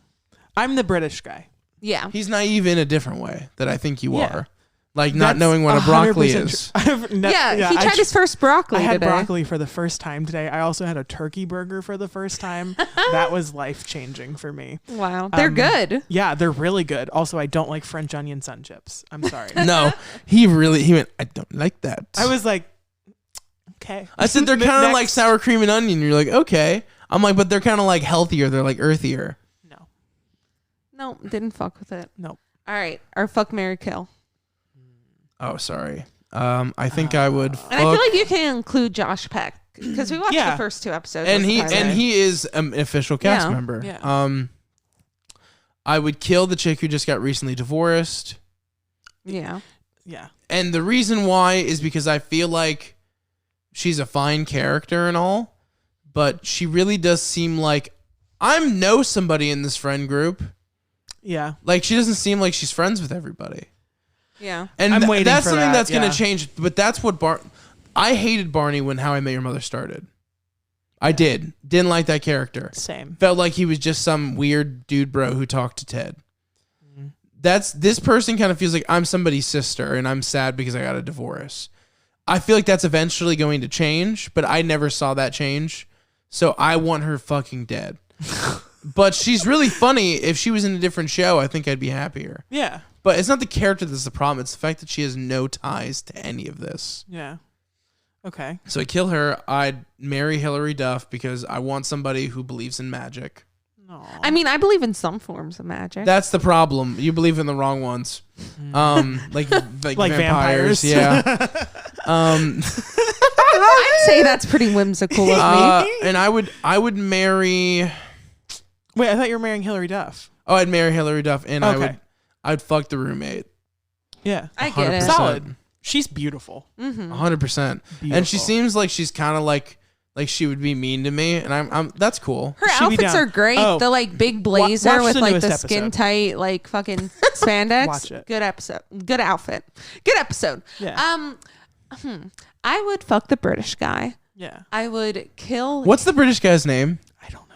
I'm the British guy. Yeah. He's naive in a different way that I think you Yeah. are. Like not That's knowing what a 100% broccoli true. is. Yeah. He tried his first broccoli I had today. broccoli for the first time today. I also had a turkey burger for the first time. That was life-changing for me. Wow. They're Um, good. Yeah, they're really good. Also, I don't like French onion sun chips. I'm sorry. No, he went, I don't like that. I was like, okay. I said they're kind of like Next. sour cream and onion. You're like, okay. I'm like, but they're kind of like healthier. They're like earthier. No, No, didn't fuck with it. no. All right. Our fuck, marry, kill. Oh, sorry. I think I would. And I feel like you can include Josh Peck because we watched Yeah. the first 2 episodes. and of the he pilot. and he is an official cast Yeah. member. Yeah. I would kill the chick who just got recently divorced, Yeah. Yeah. and the reason why is because I feel like she's a fine character and all, but she really does seem like I know somebody in this friend group. Yeah. Like she doesn't seem like she's friends with everybody. Yeah. And I'm waiting that's for something that, that's going yeah. to change. But that's what I hated Barney when How I Met Your Mother started. I didn't like that character. Same. Felt like he was just some weird dude bro who talked to Ted. Mm-hmm. This person kind of feels like I'm somebody's sister and I'm sad because I got a divorce. I feel like that's eventually going to change, but I never saw that change. So I want her fucking dead. But she's really funny. If she was in a different show, I think I'd be happier. Yeah. But it's not the character that's the problem. It's the fact that she has no ties to any of this. Yeah. Okay. So I kill her. I'd marry Hillary Duff because I want somebody who believes in magic. No. I mean, I believe in some forms of magic. That's the problem. You believe in the wrong ones. Like vampires. vampires. Yeah. I'd say that's pretty whimsical of me. And I would marry. Wait, I thought you were marrying Hillary Duff. Oh, I'd marry Hillary Duff, and Okay. I'd fuck the roommate. Yeah. I get it. 100%. Solid. She's beautiful. 100%. And she Beautiful. seems like she's kind of like she would be mean to me, and I'm that's cool. Her She'd be outfits down. are great. Oh. The like big blazer watch with the like newest the episode. skin tight like fucking spandex. Watch it. Good episode. Good outfit. Good episode. Yeah. I would fuck the British guy. Yeah. I would kill. What's the British guy's name? I don't know.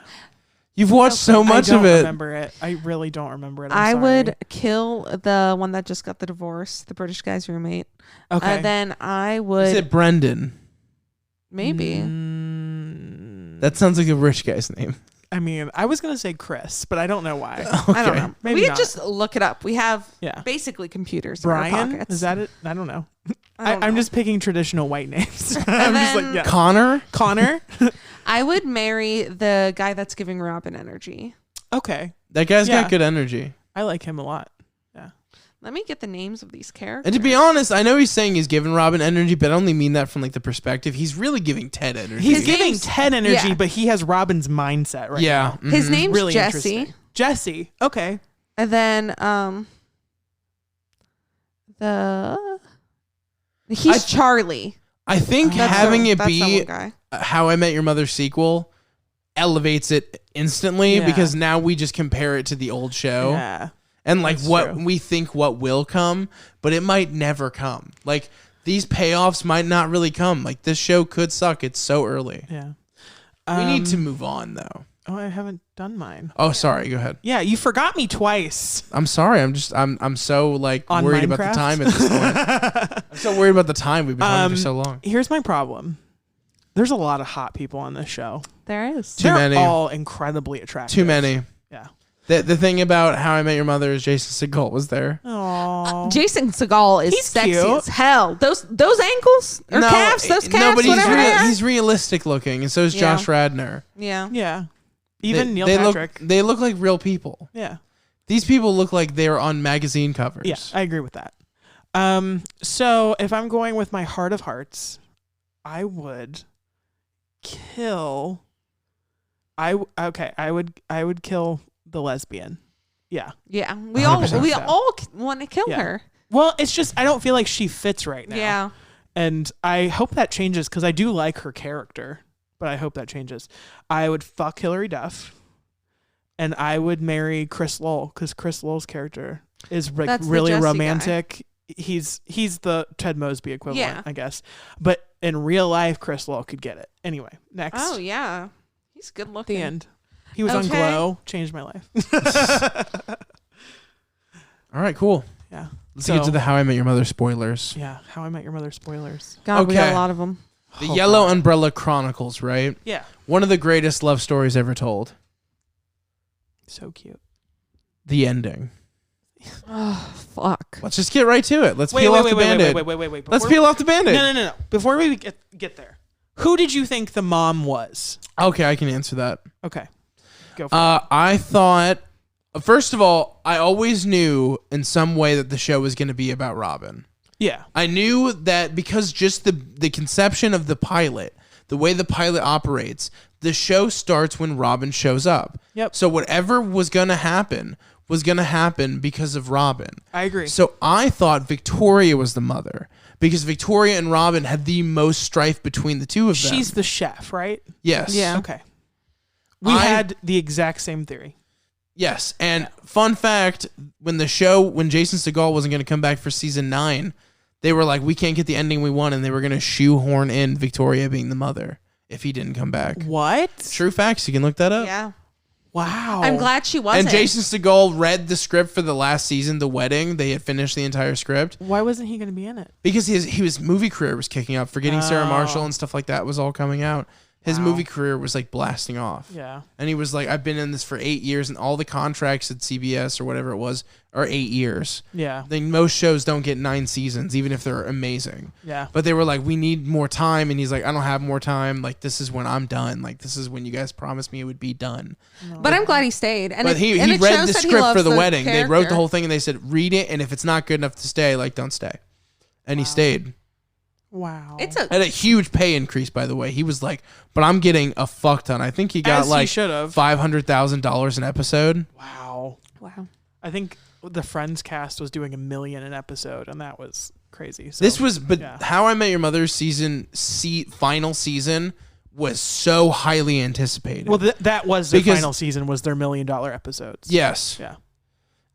You've watched so much I don't of it. remember it. I really don't remember it. I I'm would sorry. kill the one that just got the divorce, the British guy's roommate. Okay. Then I would Is it Brendan? maybe. That sounds like a rich guy's name. I mean, I was gonna say Chris, but I don't know why. I don't know. Maybe we not. just look it up. We have Yeah. basically computers in our Brian, pockets. is that it? I don't know. I don't I'm know. just picking traditional white names. I'm And just then- like, yeah. Connor? I would marry the guy that's giving Robin energy. Okay, That guy's Yeah. got good energy. I like him a lot. Yeah. Let me get the names of these characters. And to be honest, I know he's saying he's giving Robin energy, but I only mean that from like the perspective. He's really giving Ted energy. He's His giving name's- Ted energy, yeah. but he has Robin's mindset right yeah. now. His name's Really Jesse. interesting. Jesse. Okay. And then he's Charlie. I think That's having it That's that be one guy. How I Met Your Mother sequel elevates it instantly Yeah. because now we just compare it to the old show Yeah. and like That's what true. we think what will come, but it might never come. Like these payoffs might not really come. Like this show could suck. It's so early. Yeah. We need to move on though. Oh, I haven't done mine. Oh, sorry. Go ahead. Yeah, you forgot me twice. I'm sorry. I'm so like On worried about Minecraft? the time at this point. I'm so worried about the time we've been talking for so long. Here's my problem. There's a lot of hot people on this show. There is. Too They're many. all incredibly attractive. Too many. Yeah. The thing about How I Met Your Mother is Jason Segel was there. Oh. Jason Segel is He's sexy cute. as hell. Those ankles or calves, those calves, but whatever they are. he's realistic looking, and so is Yeah. Josh Radnor. Yeah. Yeah. Even Neil they Patrick. They look like real people. Yeah. These people look like they're on magazine covers. Yeah, I agree with that. So if I'm going with my heart of hearts, I would kill. I would kill the lesbian. Yeah. Yeah. We all 100%. want to kill Yeah. her. Well, it's just I don't feel like she fits right now. Yeah. And I hope that changes because I do like her character, but I hope that changes. I would fuck Hilary Duff, and I would marry Chris Lowell because Chris Lowell's character is like That's the really Jesse romantic. He's the Ted Mosby equivalent, Yeah. I guess. But in real life, Chris Lowell could get it. Anyway, next. Oh yeah. He's good looking. The end. He was on Okay. Glow, changed my life. All right, cool. Yeah. Let's get to the How I Met Your Mother spoilers. Yeah, How I Met Your Mother spoilers. God, we got Okay. a lot of them. The Oh, Yellow God. Umbrella Chronicles, right? Yeah. One of the greatest love stories ever told. So cute. The ending. Oh fuck. Let's just get right to it. Let's Wait, peel wait, off wait, the wait, Band-Aid. wait. Let's Before- peel off the Band-Aid. No. Before we get there, who did you think the mom was? Okay, I can answer that. Okay. Go for it. I thought, first of all, I always knew in some way that the show was going to be about Robin. Yeah. I knew that because just the conception of the pilot, the way the pilot operates, the show starts when Robin shows up. Yep. So whatever was going to happen was going to happen because of Robin. I agree. So I thought Victoria was the mother because Victoria and Robin had the most strife between the two of them. She's the chef, right? Yes. Yeah. Okay. We had the exact same theory. Yes, and fun fact, when Jason Segel wasn't going to come back for season 9, they were like, we can't get the ending we want, and they were going to shoehorn in Victoria being the mother if he didn't come back. What? True facts, you can look that up. Yeah. Wow. I'm glad she wasn't. And Jason Segel read the script for the last season, The Wedding. They had finished the entire script Why wasn't he going to be in it? because his movie career was kicking up. Forgetting Sarah Marshall and stuff like that was all coming out. His Wow. movie career was like blasting off. Yeah. And he was like, I've been in this for 8 years, and all the contracts at CBS or whatever it was are 8 years. Yeah. Then most shows don't get 9 seasons, even if they're amazing. Yeah. But they were like, we need more time, and he's like, I don't have more time. Like, this is when I'm done. Like, this is when you guys promised me it would be done. But I'm glad he stayed. And But he and it read shows the that he script loves for The Wedding. They wrote character. the whole thing, and they said, read it, and if it's not good enough to stay, like, don't stay. And he stayed. Wow. Had a huge pay increase, by the way. He was like, but I'm getting a fuck ton. I think he got As he like should've. $500,000 an episode. Wow. Wow. I think the Friends cast was doing $1 million an episode, and that was crazy. So, This was, but yeah. How I Met Your Mother's final season was so highly anticipated. Well, that was the Because- final season. Was their $1 million episodes? yes, Yeah.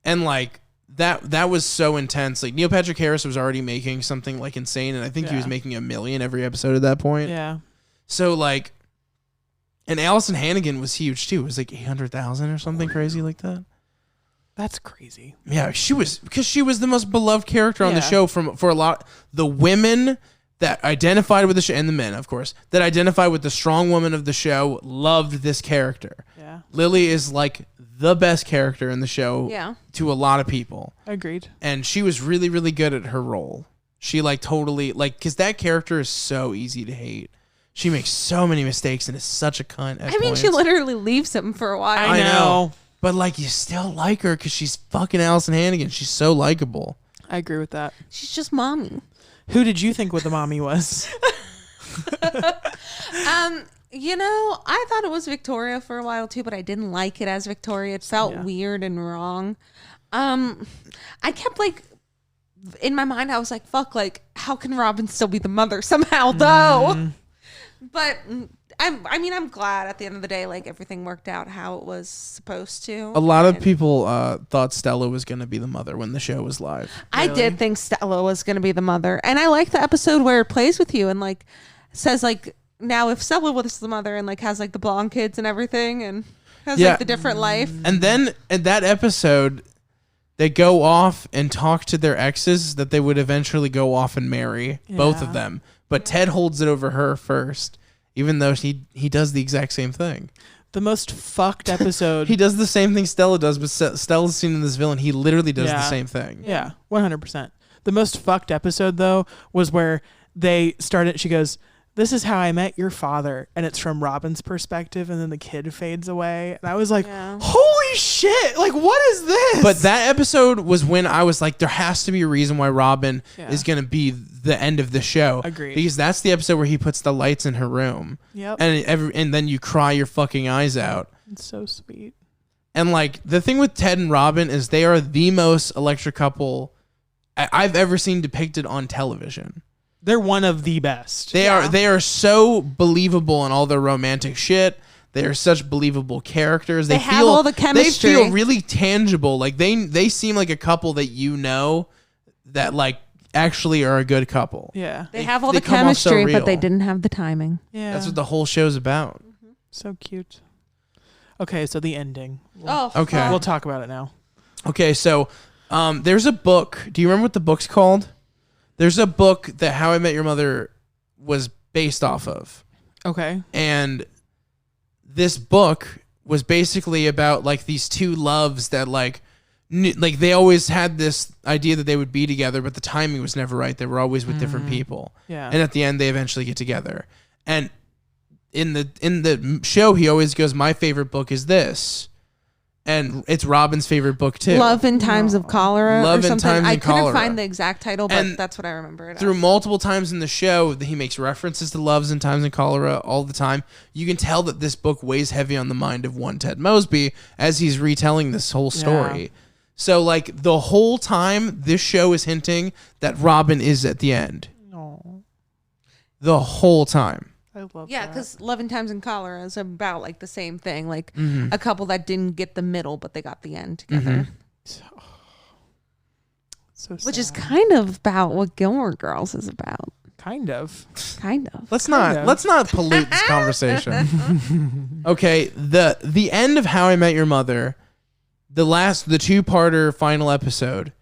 and like that was so intense. Like Neil Patrick Harris was already making something like insane, and I think he was Yeah. making $1 million every episode at that point. Yeah. So like, and Allison Hannigan was huge too. It was like 800,000 or something crazy like that. That's crazy. Yeah, she was because she was the most beloved character on the Yeah. show for a lot. The women that identified with the show, and the men, of course, that identified with the strong woman of the show, loved this character. Yeah. Lily is like the best character in the show to a lot of people. Agreed. And she was really, really good at her role. She like totally, like, because that character is so easy to hate. She makes so many mistakes and is such a cunt at points. she literally leaves him for a while. I know. But like, you still like her because she's fucking Allison Hannigan. She's so likable. I agree with that. She's just mommy. Who did you think what the mommy was? I thought it was Victoria for a while too, but I didn't like it as Victoria. It felt weird and wrong. I kept like in my mind, I was like, fuck, like how can Robin still be the mother somehow though? But I'm glad at the end of the day, like everything worked out how it was supposed to. A lot of people thought Stella was going to be the mother when the show was live. I did think Stella was going to be the mother. And I like the episode where it plays with you and like says like, now if Stella was the mother and like has like the blonde kids and everything and has like the different life. And then in that episode, they go off and talk to their exes that they would eventually go off and marry, both of them. But Ted holds it over her first, even though he does the exact same thing. The most fucked episode. He does the same thing Stella does, but Stella's seen in this villain. He literally does the same thing. Yeah, 100%. The most fucked episode, though, was where they started, she goes, "This is how I met your father," and it's from Robin's perspective, and then the kid fades away, and I was like, holy shit, like what is this? But that episode was when I was like, there has to be a reason why Robin is going to be the end of the show. Agreed. Because that's the episode where he puts the lights in her room. Yep. And then you cry your fucking eyes out. It's so sweet. And like the thing with Ted and Robin is they are the most electric couple I've ever seen depicted on television. They're one of the best. They are so believable in all their romantic shit. They are such believable characters. They have all the chemistry. They feel really tangible. Like they seem like a couple that you know that like actually are a good couple. Yeah. They have all the chemistry, but they didn't have the timing. Yeah. That's what the whole show's about. So cute. Okay, so the ending. Okay. We'll talk about it now. Okay, so there's a book. Do you remember what the book's called? There's a book that How I Met Your Mother was based off of. Okay. And this book was basically about like these two loves that like they always had this idea that they would be together, but the timing was never right. They were always with different people. Yeah. And at the end, they eventually get together. And in the show, he always goes, "My favorite book is this." And it's Robin's favorite book too. Love in Times of Cholera. Love or in something. Times I of couldn't Cholera. find the exact title, but And that's what I remember it Through as. multiple times in the show, he makes references to Loves and Times and Cholera all the time. You can tell that this book weighs heavy on the mind of one Ted Mosby as he's retelling this whole story. Yeah. So, like, the whole time, this show is hinting that Robin is at the end. No. The whole time. I love Yeah, that. because Love in Times and Cholera is about like the same thing, like a couple that didn't get the middle, but they got the end together. So sad. Which is kind of about what Gilmore Girls is about. Kind of. Kind of. Let's not pollute this conversation. Okay, the end of How I Met Your Mother, the two-parter final episode,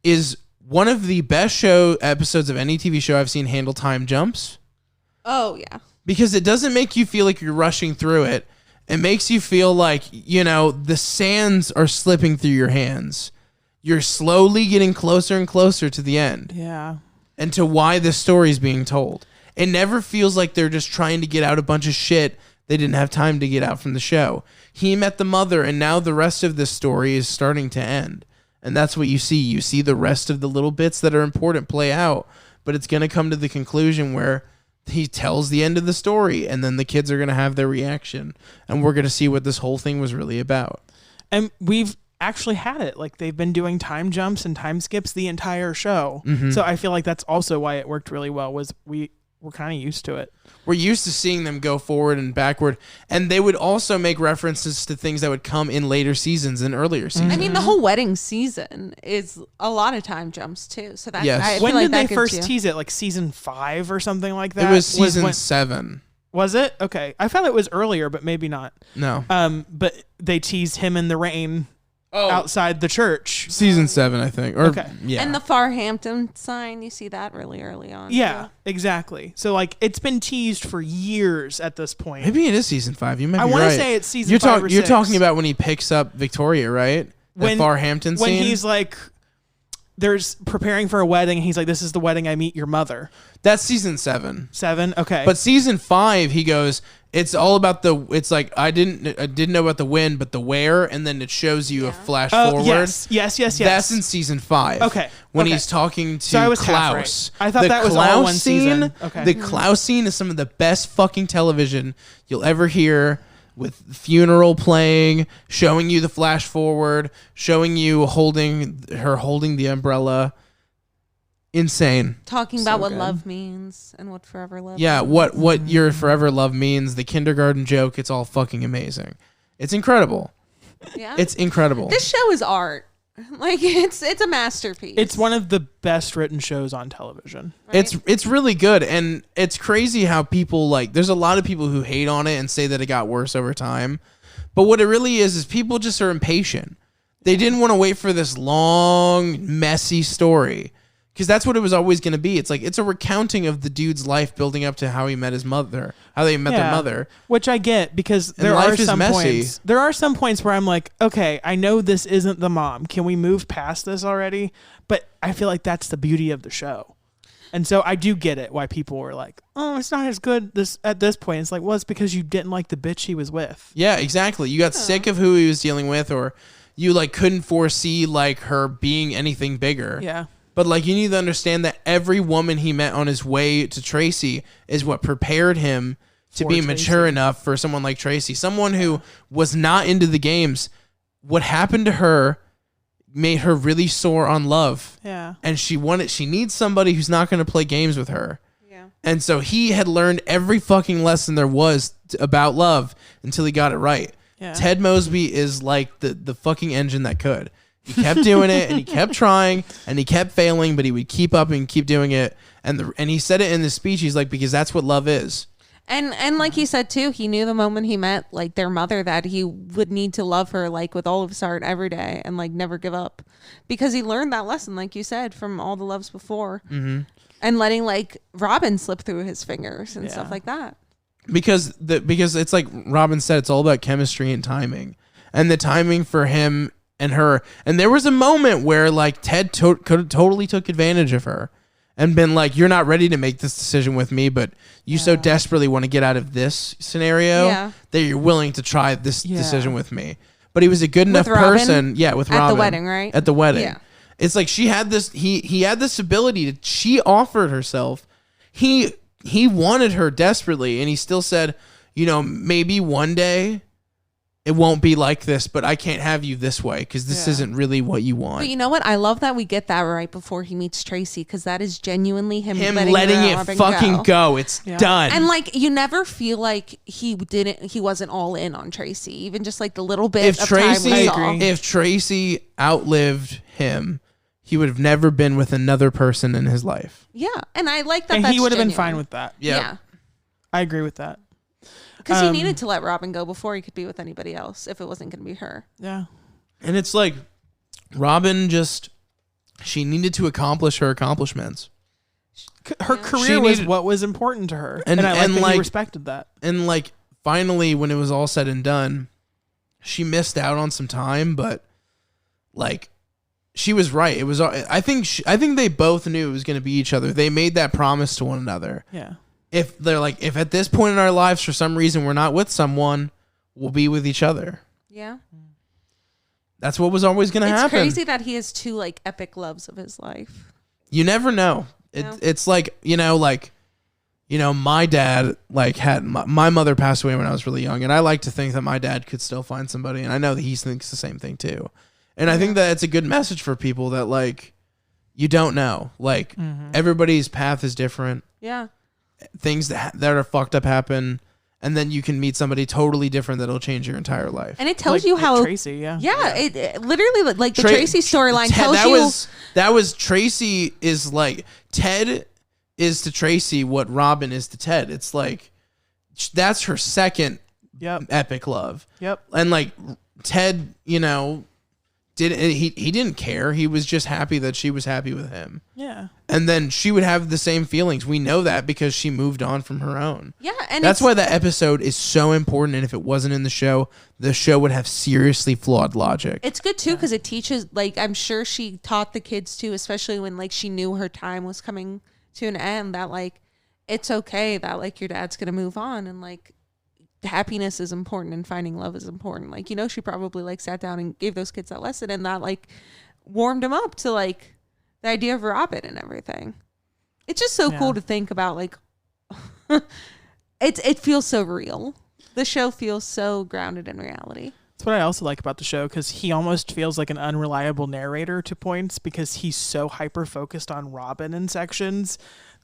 is one of the best episodes of any TV show I've seen handle time jumps. Oh, yeah. Because it doesn't make you feel like you're rushing through it. It makes you feel like, the sands are slipping through your hands. You're slowly getting closer and closer to the end. Yeah. And to why this story is being told. It never feels like they're just trying to get out a bunch of shit they didn't have time to get out from the show. He met the mother, and now the rest of this story is starting to end. And that's what you see. You see the rest of the little bits that are important play out. But it's going to come to the conclusion where he tells the end of the story, and then the kids are going to have their reaction, and we're going to see what this whole thing was really about. And we've actually had it. Like, they've been doing time jumps and time skips the entire show. So I feel like that's also why it worked really well, was we're kind of used to it. We're used to seeing them go forward and backward, and they would also make references to things that would come in later seasons and earlier seasons. I mean, the whole wedding season is a lot of time jumps, too. So that's, Yes. I When feel like did that they first gives you- tease it? Like season 5 or something like that? It was season when- 7. Was it? Okay. I thought it was earlier, but maybe not. No. But they teased him in the rain outside the church. Season 7, I think. Or, Okay. Yeah. And the Farhampton sign, you see that really early on. Yeah, too. exactly. So like it's been teased for years at this point. Maybe it is season 5. You might be right. I want to say it's season you're 5 or 6. You're talking about when he picks up Victoria, right? The When- Farhampton scene? when he's like, there's preparing for a wedding. And he's like, "This is the wedding I meet your mother." That's season 7. 7. Okay. But season 5, he goes, it's all about it's like, I didn't know about the when, but the where, and then it shows you a flash forward. Yes. That's in season 5. Okay. When Okay. he's talking to So I was half Klaus. right. I thought The that was Klaus all one scene, season. Okay. The Klaus scene is some of the best fucking television you'll ever hear, with funeral playing, showing you the flash forward, showing you holding the umbrella. Insane. Talking So about what good. love means and what forever love Yeah, means. what your forever love means, the kindergarten joke, it's all fucking amazing. It's incredible. Yeah. It's incredible. This show is art. Like it's a masterpiece. It's one of the best written shows on television. right? It's really good, and it's crazy how people there's a lot of people who hate on it and say that it got worse over time. But what it really is people just are impatient. They didn't want to wait for this long, messy story. Because that's what it was always going to be. It's like, it's a recounting of the dude's life building up to how he met his mother, how they met their mother. Which I get, because there life are is some messy. points. There are some points where I'm like, okay, I know this isn't the mom. Can we move past this already? But I feel like that's the beauty of the show. And so I do get it why people were like, oh, it's not as good at this point. It's like, well, it's because you didn't like the bitch he was with. Yeah, exactly. You got sick of who he was dealing with, or you couldn't foresee her being anything bigger. Yeah. But you need to understand that every woman he met on his way to Tracy is what prepared him to For be Tracy. mature enough for someone like Tracy. Someone who was not into the games. What happened to her made her really sore on love. Yeah. And she needs somebody who's not going to play games with her. Yeah. And so he had learned every fucking lesson there was about love until he got it right. Yeah. Ted Mosby is like the fucking engine that could. He kept doing it, and he kept trying, and he kept failing, but he would keep up and keep doing it. And he said it in the speech. He's like, because that's what love is. And like he said too, he knew the moment he met their mother that he would need to love her with all of his heart every day and never give up, because he learned that lesson, like you said, from all the loves before, and letting Robin slip through his fingers and stuff like that. Because it's like Robin said, it's all about chemistry and timing, and the timing for him and her. And there was a moment where Ted totally took advantage of her and been like, you're not ready to make this decision with me, but you so desperately want to get out of this scenario that you're willing to try this decision with me. But he was a good enough person. Yeah, with Robin. At the wedding, right? At the wedding. Yeah. It's like she had this, he had this ability she offered herself. He wanted her desperately, and he still said, maybe one day it won't be like this, but I can't have you this way because this isn't really what you want. But you know what? I love that we get that right before he meets Tracy, because that is genuinely him letting it fucking go. It's done. And you never feel like he wasn't all in on Tracy, even just the little bit of time we saw. If Tracy outlived him, he would have never been with another person in his life. Yeah, and I like that. And that's he would have been genuine. fine with that. Yeah. I agree with that. Because he needed to let Robin go before he could be with anybody else if it wasn't going to be her. Yeah. And it's like Robin she needed to accomplish her accomplishments. Her career was what was important to her. And I that he respected that. And finally, when it was all said and done, she missed out on some time, but she was right. It was. I think they both knew it was going to be each other. They made that promise to one another. Yeah. If they're if at this point in our lives, for some reason, we're not with someone, we'll be with each other. Yeah. That's what was always going to happen. It's crazy that he has two epic loves of his life. You never know. No. It's my dad had my mother passed away when I was really young, and I like to think that my dad could still find somebody, and I know that he thinks the same thing too. And I think that it's a good message for people that you don't know. Everybody's path is different. Yeah. Things that are fucked up happen, and then you can meet somebody totally different that'll change your entire life. And it tells you how Tracy, yeah. It literally the Tracy storyline tells that was Tracy is Ted is to Tracy what Robin is to Ted. It's that's her second epic love. Yep. And Ted, he didn't care. He was just happy that she was happy with him. Yeah. And then she would have the same feelings. We know that because she moved on from her own. Yeah, and that's why that episode is so important. And if it wasn't in the show would have seriously flawed logic. It's good too because it teaches. Like, I'm sure she taught the kids too, especially when like she knew her time was coming to an end. That like it's okay that like your dad's gonna move on, and like happiness is important and finding love is important. Like, you know, she probably like sat down and gave those kids that lesson, and that like warmed them up to like the idea of Robin and everything. It's just so cool to think about. Like, it feels so real. The show feels so grounded in reality. That's what I also like about the show, because he almost feels like an unreliable narrator to points, because he's so hyper focused on Robin in sections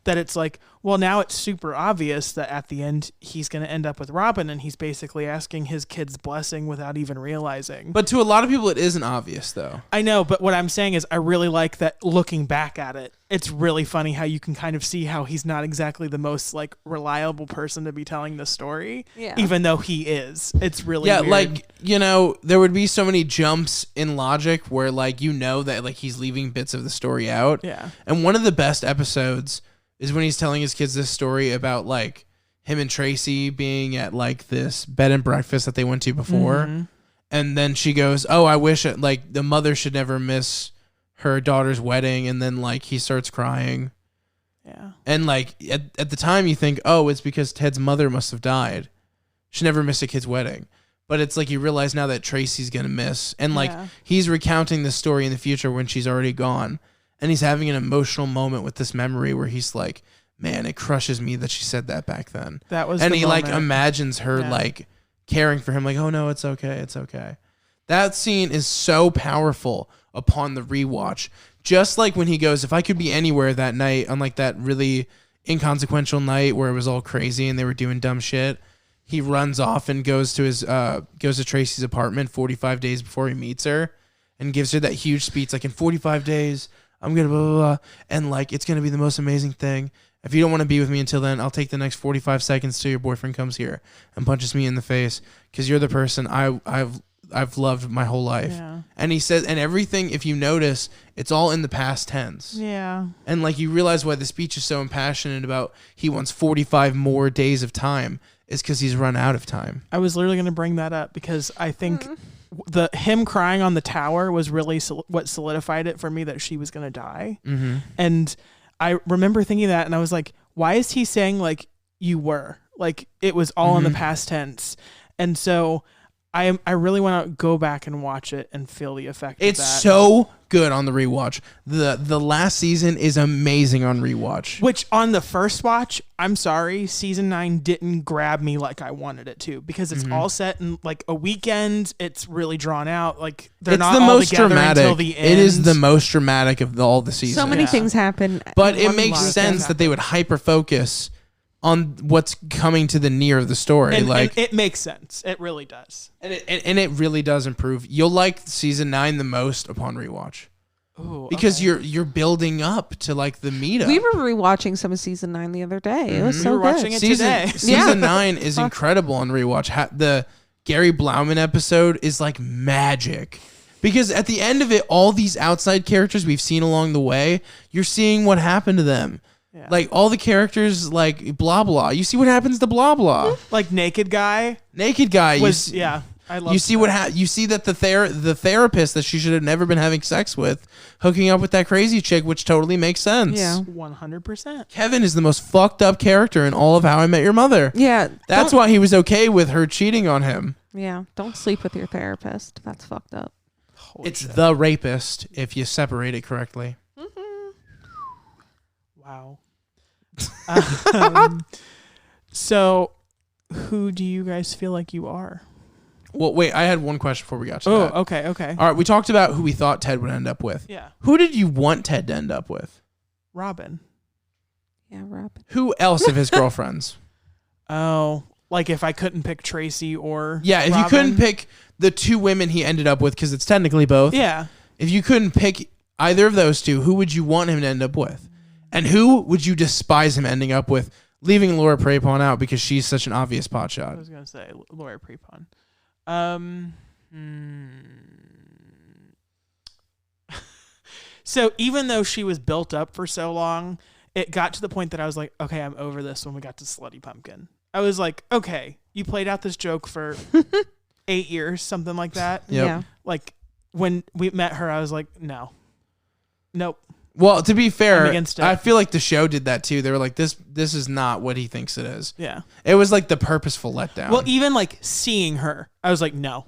that it's like, well, now it's super obvious that at the end he's going to end up with Robin, and he's basically asking his kid's blessing without even realizing. But to a lot of people, it isn't obvious, though. I know, but what I'm saying is I really like that looking back at it. It's really funny how you can kind of see how he's not exactly the most like reliable person to be telling the story, even though he is. It's really weird. Like, you know, there would be so many jumps in logic where like, you know, that like he's leaving bits of the story out. Yeah. And one of the best episodes is when he's telling his kids this story about like him and Tracy being at like this bed and breakfast that they went to before. Mm-hmm. And then she goes, oh, I wish like the mother should never miss her daughter's wedding. And then like he starts crying. Yeah. And like at the time you think, oh, it's because Ted's mother must have died. She never missed a kid's wedding. But it's like you realize now that Tracy's going to miss. And like he's recounting the story in the future when she's already gone. And he's having an emotional moment with this memory where he's like, man, it crushes me that she said that back then. That was and the he moment. like imagines her like caring for him, like, oh no, it's okay, it's okay. That scene is so powerful upon the rewatch. Just like when he goes, if I could be anywhere that night on like that really inconsequential night where it was all crazy and they were doing dumb shit, he runs off and goes to Tracy's apartment 45 days before he meets her and gives her that huge speech like, in 45 days I'm gonna blah, blah, blah, and like it's gonna be the most amazing thing. If you don't want to be with me until then, I'll take the next 45 seconds till your boyfriend comes here and punches me in the face, because you're the person I've loved my whole life. Yeah. And he says, and everything, if you notice, it's all in the past tense. Yeah. And like you realize why the speech is so impassionate about he wants 45 more days of time is because he's run out of time. I was literally gonna bring that up because I think. Him crying on the tower was really what solidified it for me that she was going to die. Mm-hmm. And I remember thinking that, and I was like, why is he saying like you were? Like it was all in the past tense. And so I really want to go back and watch it and feel the effect of that. It's so good on the rewatch. The last season is amazing on rewatch. Which on the first watch, I'm sorry, season 9 didn't grab me like I wanted it to, because it's all set in like a weekend. It's really drawn out. Like they're not all together until the end. It is the most dramatic of all the seasons. So many things happen. But it makes sense that they would hyper focus on what's coming to the near of the story. And like it makes sense. It really does. And it really does improve. You'll like season 9 the most upon rewatch. Ooh, because you're building up to like the meetup. We were rewatching some of season 9 the other day. It was so good. Watching it today. Season 9 is incredible on rewatch. The Gary Blauman episode is like magic. Because at the end of it, all these outside characters we've seen along the way, you're seeing what happened to them. Yeah. Like all the characters, like blah blah. You see what happens to blah blah. Like Naked Guy. Was, I love. You see you see that the therapist that she should have never been having sex with, hooking up with that crazy chick, which totally makes sense. Yeah, 100%. Kevin is the most fucked up character in all of How I Met Your Mother. Yeah, that's why he was okay with her cheating on him. Yeah, don't sleep with your therapist. That's fucked up. It's the rapist if you separate it correctly. Wow. So, who do you guys feel like you are? Well, wait, I had one question before we got to that. Okay. All right, we talked about who we thought Ted would end up with. Yeah. Who did you want Ted to end up with? Robin. Yeah, Robin. Who else of his girlfriends? Oh, like if I couldn't pick Tracy or Yeah, if Robin? you couldn't pick the two women he ended up with, because it's technically both. Yeah. If you couldn't pick either of those two, who would you want him to end up with? And who would you despise him ending up with, leaving Laura Prepon out because she's such an obvious potshot? I was going to say Laura Prepon. So even though she was built up for so long, it got to the point that I was like, okay, I'm over this when we got to Slutty Pumpkin. I was like, okay, you played out this joke for 8 years, something like that. Yep. Yeah. Like when we met her, I was like, no. Nope. Well, to be fair, I'm against it. I feel like the show did that too. They were like, this is not what he thinks it is. Yeah. It was like the purposeful letdown. Well, even like seeing her, I was like, no.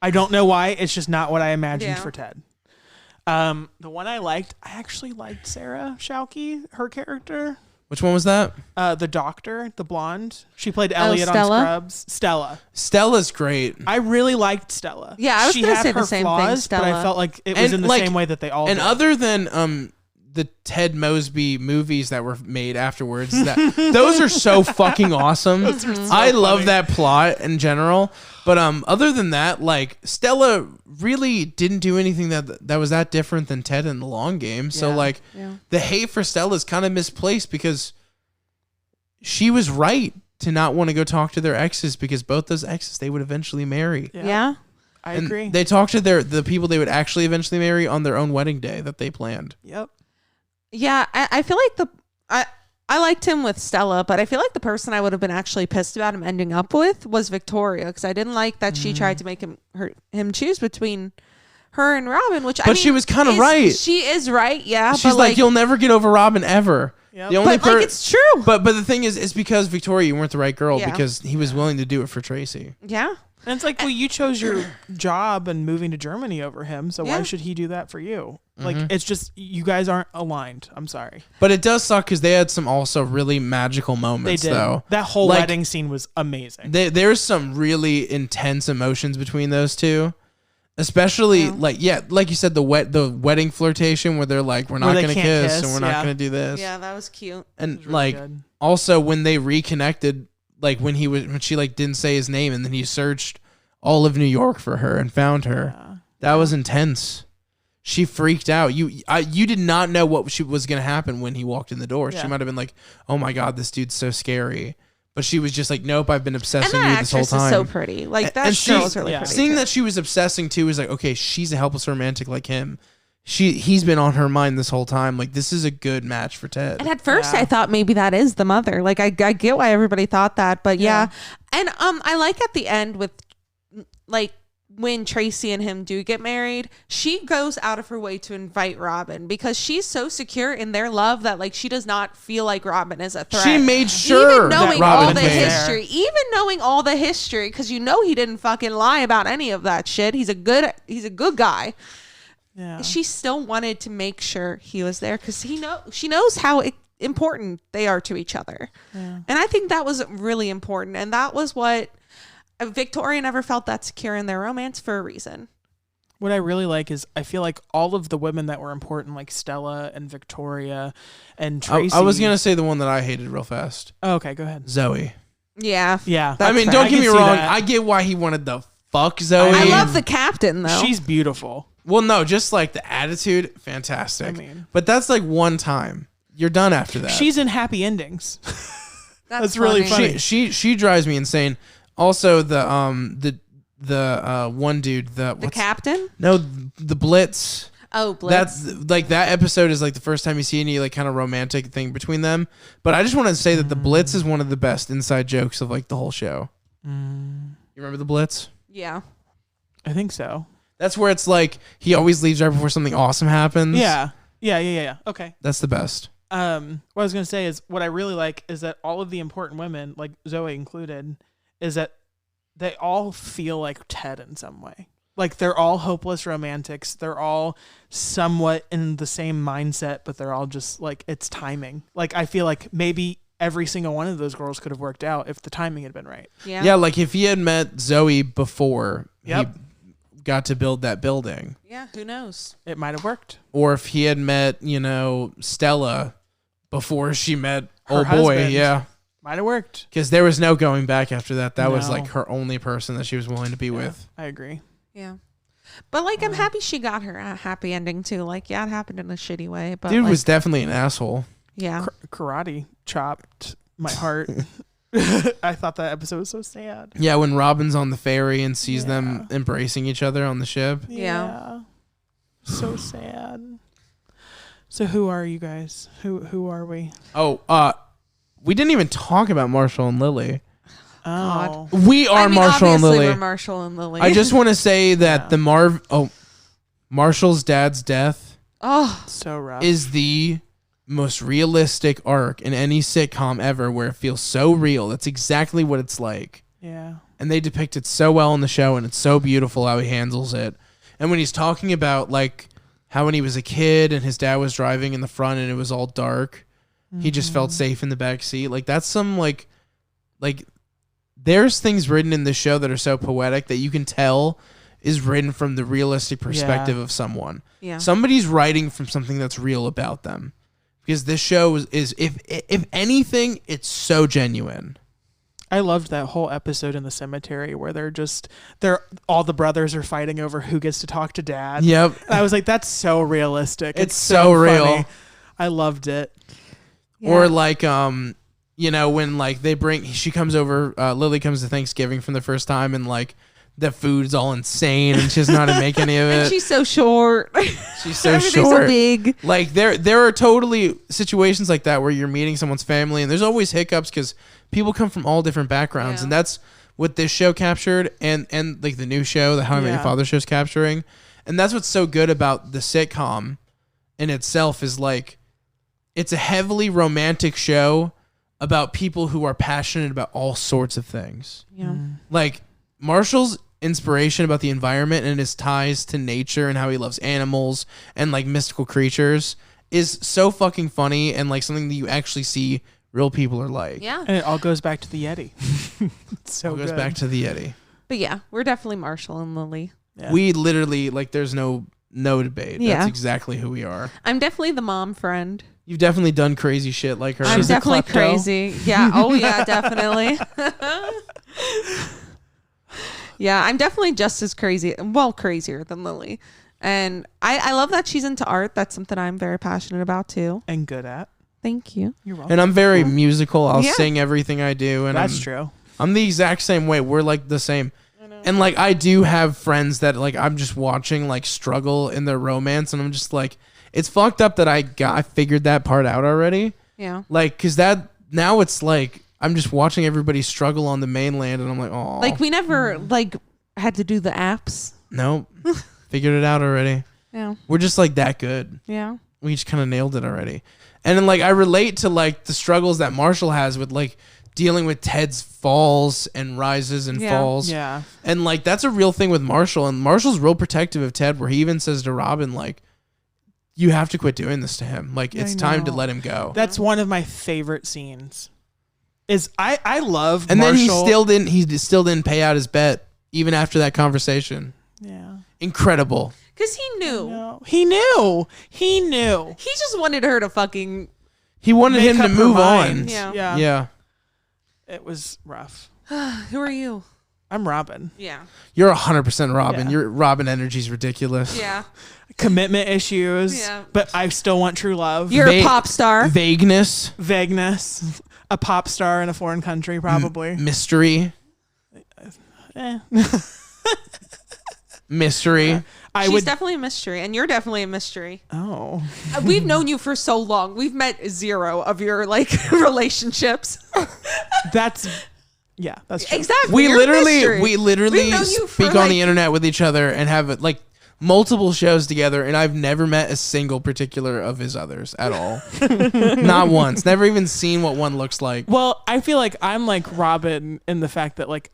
I don't know why. It's just not what I imagined for Ted. The one I liked, I actually liked Sarah Schauke, her character. Which one was that? The doctor, the blonde. She played Elliot on Stella? Scrubs. Stella. Stella's great. I really liked Stella. Yeah, I was she gonna had say the her same flaws, thing, but Stella. I felt like it was And, in the like- same way that they all And did. other than the Ted Mosby movies that were made afterwards, those are so fucking awesome. I love that plot in general. But other than that, like Stella really didn't do anything that was that different than Ted in the long game. So Yeah. like the hate for Stella is kind of misplaced because she was right to not want to go talk to their exes because both those exes they would eventually marry. Yeah. I And agree. they talked to the people they would actually eventually marry on their own wedding day that they planned. Yep. Yeah, I feel like I liked him with Stella, but I feel like the person I would have been actually pissed about him ending up with was Victoria, because I didn't like that she tried to make him choose between her and Robin, which But she was kinda right. She is right, yeah. She's but like, you'll never get over Robin ever. Yep. The only but like it's true. But the thing is, it's because Victoria, you weren't the right girl Yeah. because he was willing to do it for Tracy. Yeah. And it's like, well, you chose your job and moving to Germany over him, so Yeah. why should he do that for you? Like, it's just, you guys aren't aligned. I'm sorry. But it does suck because they had some also really magical They moments, did. though. That whole Like, wedding scene was amazing. There's some really intense emotions between those two. Especially, like you said, the wedding flirtation where they're like, we're not they going to can't kiss kiss, and we're not yeah. going to do this. Yeah, that was cute. And It was really like, good. also when they reconnected, like when she like didn't say his name and then he searched all of New York for her and found her. Yeah. That was intense. She freaked out. You did not know what was going to happen when he walked in the door. Yeah. She might have been like, "Oh my god, this dude's so scary." But she was just like, "Nope, I've been And obsessing that you this whole actress time." is so pretty. Like that And girl she- is really yeah. pretty. Seeing too. that she was obsessing too is like, okay, she's a helpless romantic like him. He's been on her mind this whole time. Like, this is a good match for Ted. And at first, Yeah. I thought maybe that is the mother. Like, I get why everybody thought that, but yeah. And I like at the end with like when Tracy and him do get married, she goes out of her way to invite Robin because she's so secure in their love that like she does not feel like Robin is a threat. She made sure even that knowing Robin all the was there. history, because you know he didn't fucking lie about any of that shit. He's a good guy. Yeah. She still wanted to make sure he was there because she knows how important they are to each other. Yeah. And I think that was really important. And that was what Victoria never felt that secure in their romance for a reason. What I really like is I feel like all of the women that were important, like Stella and Victoria and Tracy. I was gonna say the one that I hated real fast. Oh, okay, go ahead. Zoe. Yeah. Yeah. That's I mean, fair. don't I get can me see wrong. that. I get why he wanted to fuck Zoe. I mean, love the captain though. She's beautiful. Well, no, just like the attitude, fantastic. I mean- but that's like one time. You're done after that. She's in happy endings. That's really funny. She drives me insane. Also, the one dude, The captain? No, the Blitz. Oh, Blitz. That's like that episode is like the first time you see any like kind of romantic thing between them. But I just want to say that the Blitz is one of the best inside jokes of like the whole show. You remember the Blitz? Yeah. I think so. That's where it's like he always leaves right before something awesome happens. Yeah. Yeah. Okay. That's the best. What I was gonna say is what I really like is that all of the important women, like Zoe included, is that they all feel like Ted in some way. Like they're all hopeless romantics. They're all somewhat in the same mindset, but they're all just like it's timing. Like I feel like maybe every single one of those girls could have worked out if the timing had been right. Yeah. Yeah, like if he had met Zoe before Yep. he got to build that building, Yeah. Who knows? It might have worked. or if he had met, Stella before she met Her old boy, husband. yeah. Might have worked. Because there was no going back after that. That was No. like her only person that she was willing to be Yeah, with. I agree. Yeah. But like, I'm happy she got her a happy ending too. Like, yeah, it happened in a shitty way, but Dude like, was definitely an asshole. yeah. Karate chopped my heart. I thought that episode was so sad. Yeah, when Robin's on the ferry and sees Yeah. them embracing each other on the ship. Yeah. So sad. So who are you guys? Who are we? Oh, we didn't even talk about Marshall and Lily. Oh, We are Marshall and obviously Lily. we're Marshall and Lily. I just want to say that Marshall's dad's death so rough. is the most realistic arc in any sitcom ever, where it feels so real. That's exactly what it's like. Yeah. And they depict it so well in the show, and it's so beautiful how he handles it. And when he's talking about like how when he was a kid and his dad was driving in the front and it was all dark, he just felt safe in the back seat. Like that's some like there's things written in the show that are so poetic that you can tell is written from the realistic perspective of someone. Yeah. Somebody's writing from something that's real about them. Because this show is if anything, it's so genuine. I loved that whole episode in the cemetery where they're all the brothers are fighting over who gets to talk to dad. Yep. And I was like, that's so realistic. It's so real. funny. I loved it. Yeah. Or like when like she comes over, Lily comes to Thanksgiving for the first time, and like the food's all insane and she doesn't know how to make any of it. And she's so short. She's so Everything's short. so big. Like there are totally situations like that where you're meeting someone's family and there's always hiccups because people come from all different backgrounds, and that's what this show captured, and like the new show, the How I Met Your Father show's capturing. And that's what's so good about the sitcom in itself is like it's a heavily romantic show about people who are passionate about all sorts of things. Yeah. Like Marshall's inspiration about the environment and his ties to nature and how he loves animals and like mystical creatures is so fucking funny, and like something that you actually see real people are like. Yeah. And it all goes back to the Yeti. It's so It goes good. back to the Yeti. But yeah, we're definitely Marshall and Lily. Yeah. We literally like there's no debate. Yeah. That's exactly who we are. I'm definitely the mom friend. You've definitely done crazy shit like her. I'm She's a definitely klepto. crazy. Yeah. Oh yeah, definitely. Yeah, I'm definitely just as crazy. Well, crazier than Lily. And I love that she's into art. That's something I'm very passionate about too. And good at. Thank you. You're welcome. And I'm very musical. I'll Yeah. sing everything I do, and That's true. I'm the exact same way. We're like the same. And like I do have friends that like I'm just watching like struggle in their romance, and I'm just like, it's fucked up that I figured that part out already. Yeah. Like, cause that now it's like I'm just watching everybody struggle on the mainland, and I'm like, oh, Like we never like had to do the apps. nope, figured it out already. Yeah. We're just like that good. Yeah. We just kind of nailed it already. And then like I relate to like the struggles that Marshall has with like dealing with Ted's falls and rises and falls. Yeah. And like that's a real thing with Marshall, and Marshall's real protective of Ted, where he even says to Robin like, you have to quit doing this to him. Like it's time to know. let him go. That's one of my favorite scenes. Is I love And then Marshall. he still didn't pay out his bet even after that conversation. Yeah. Incredible. Because he knew. No. He knew. He knew. He just wanted her to fucking. He wanted Make him to up her move mind. on. Yeah. Yeah. Yeah. It was rough. Who are you? I'm Robin. Yeah. You're 100% Robin. Yeah. Your Robin energy's ridiculous. Yeah. Commitment issues. Yeah. But I still want true love. You're a pop star. Vagueness. Vagueness. A pop star in a foreign country, probably. Mystery. Eh. Mystery. I She's would. definitely a mystery, and you're definitely a mystery. Oh. We've known you for so long. We've met zero of your like relationships. That's. Yeah, that's true. Exactly. We You're a mystery. literally We've known you for, speak on like- the internet with each other and have like multiple shows together, and I've never met a single particular of his others at all. Not once. Never even seen what one looks like. Well, I feel like I'm like Robin in the fact that like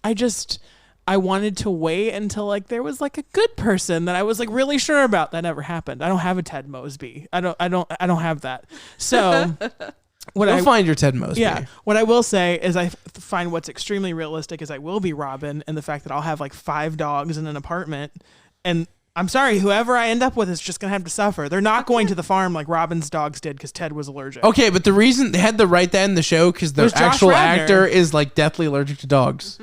I wanted to wait until like there was like a good person that I was like really sure about. That never happened. I don't have a Ted Mosby. I don't have that. So what You'll find your Ted Mosby. yeah, what I will say is I find what's extremely realistic is I will be Robin, and the fact that I'll have like 5 dogs in an apartment, and I'm sorry, whoever I end up with is just gonna have to suffer. They're not going to the farm like Robin's dogs did because Ted was allergic. Okay, but the reason they had to write that in the show because the was Josh actual Radnor. actor is like deathly allergic to dogs.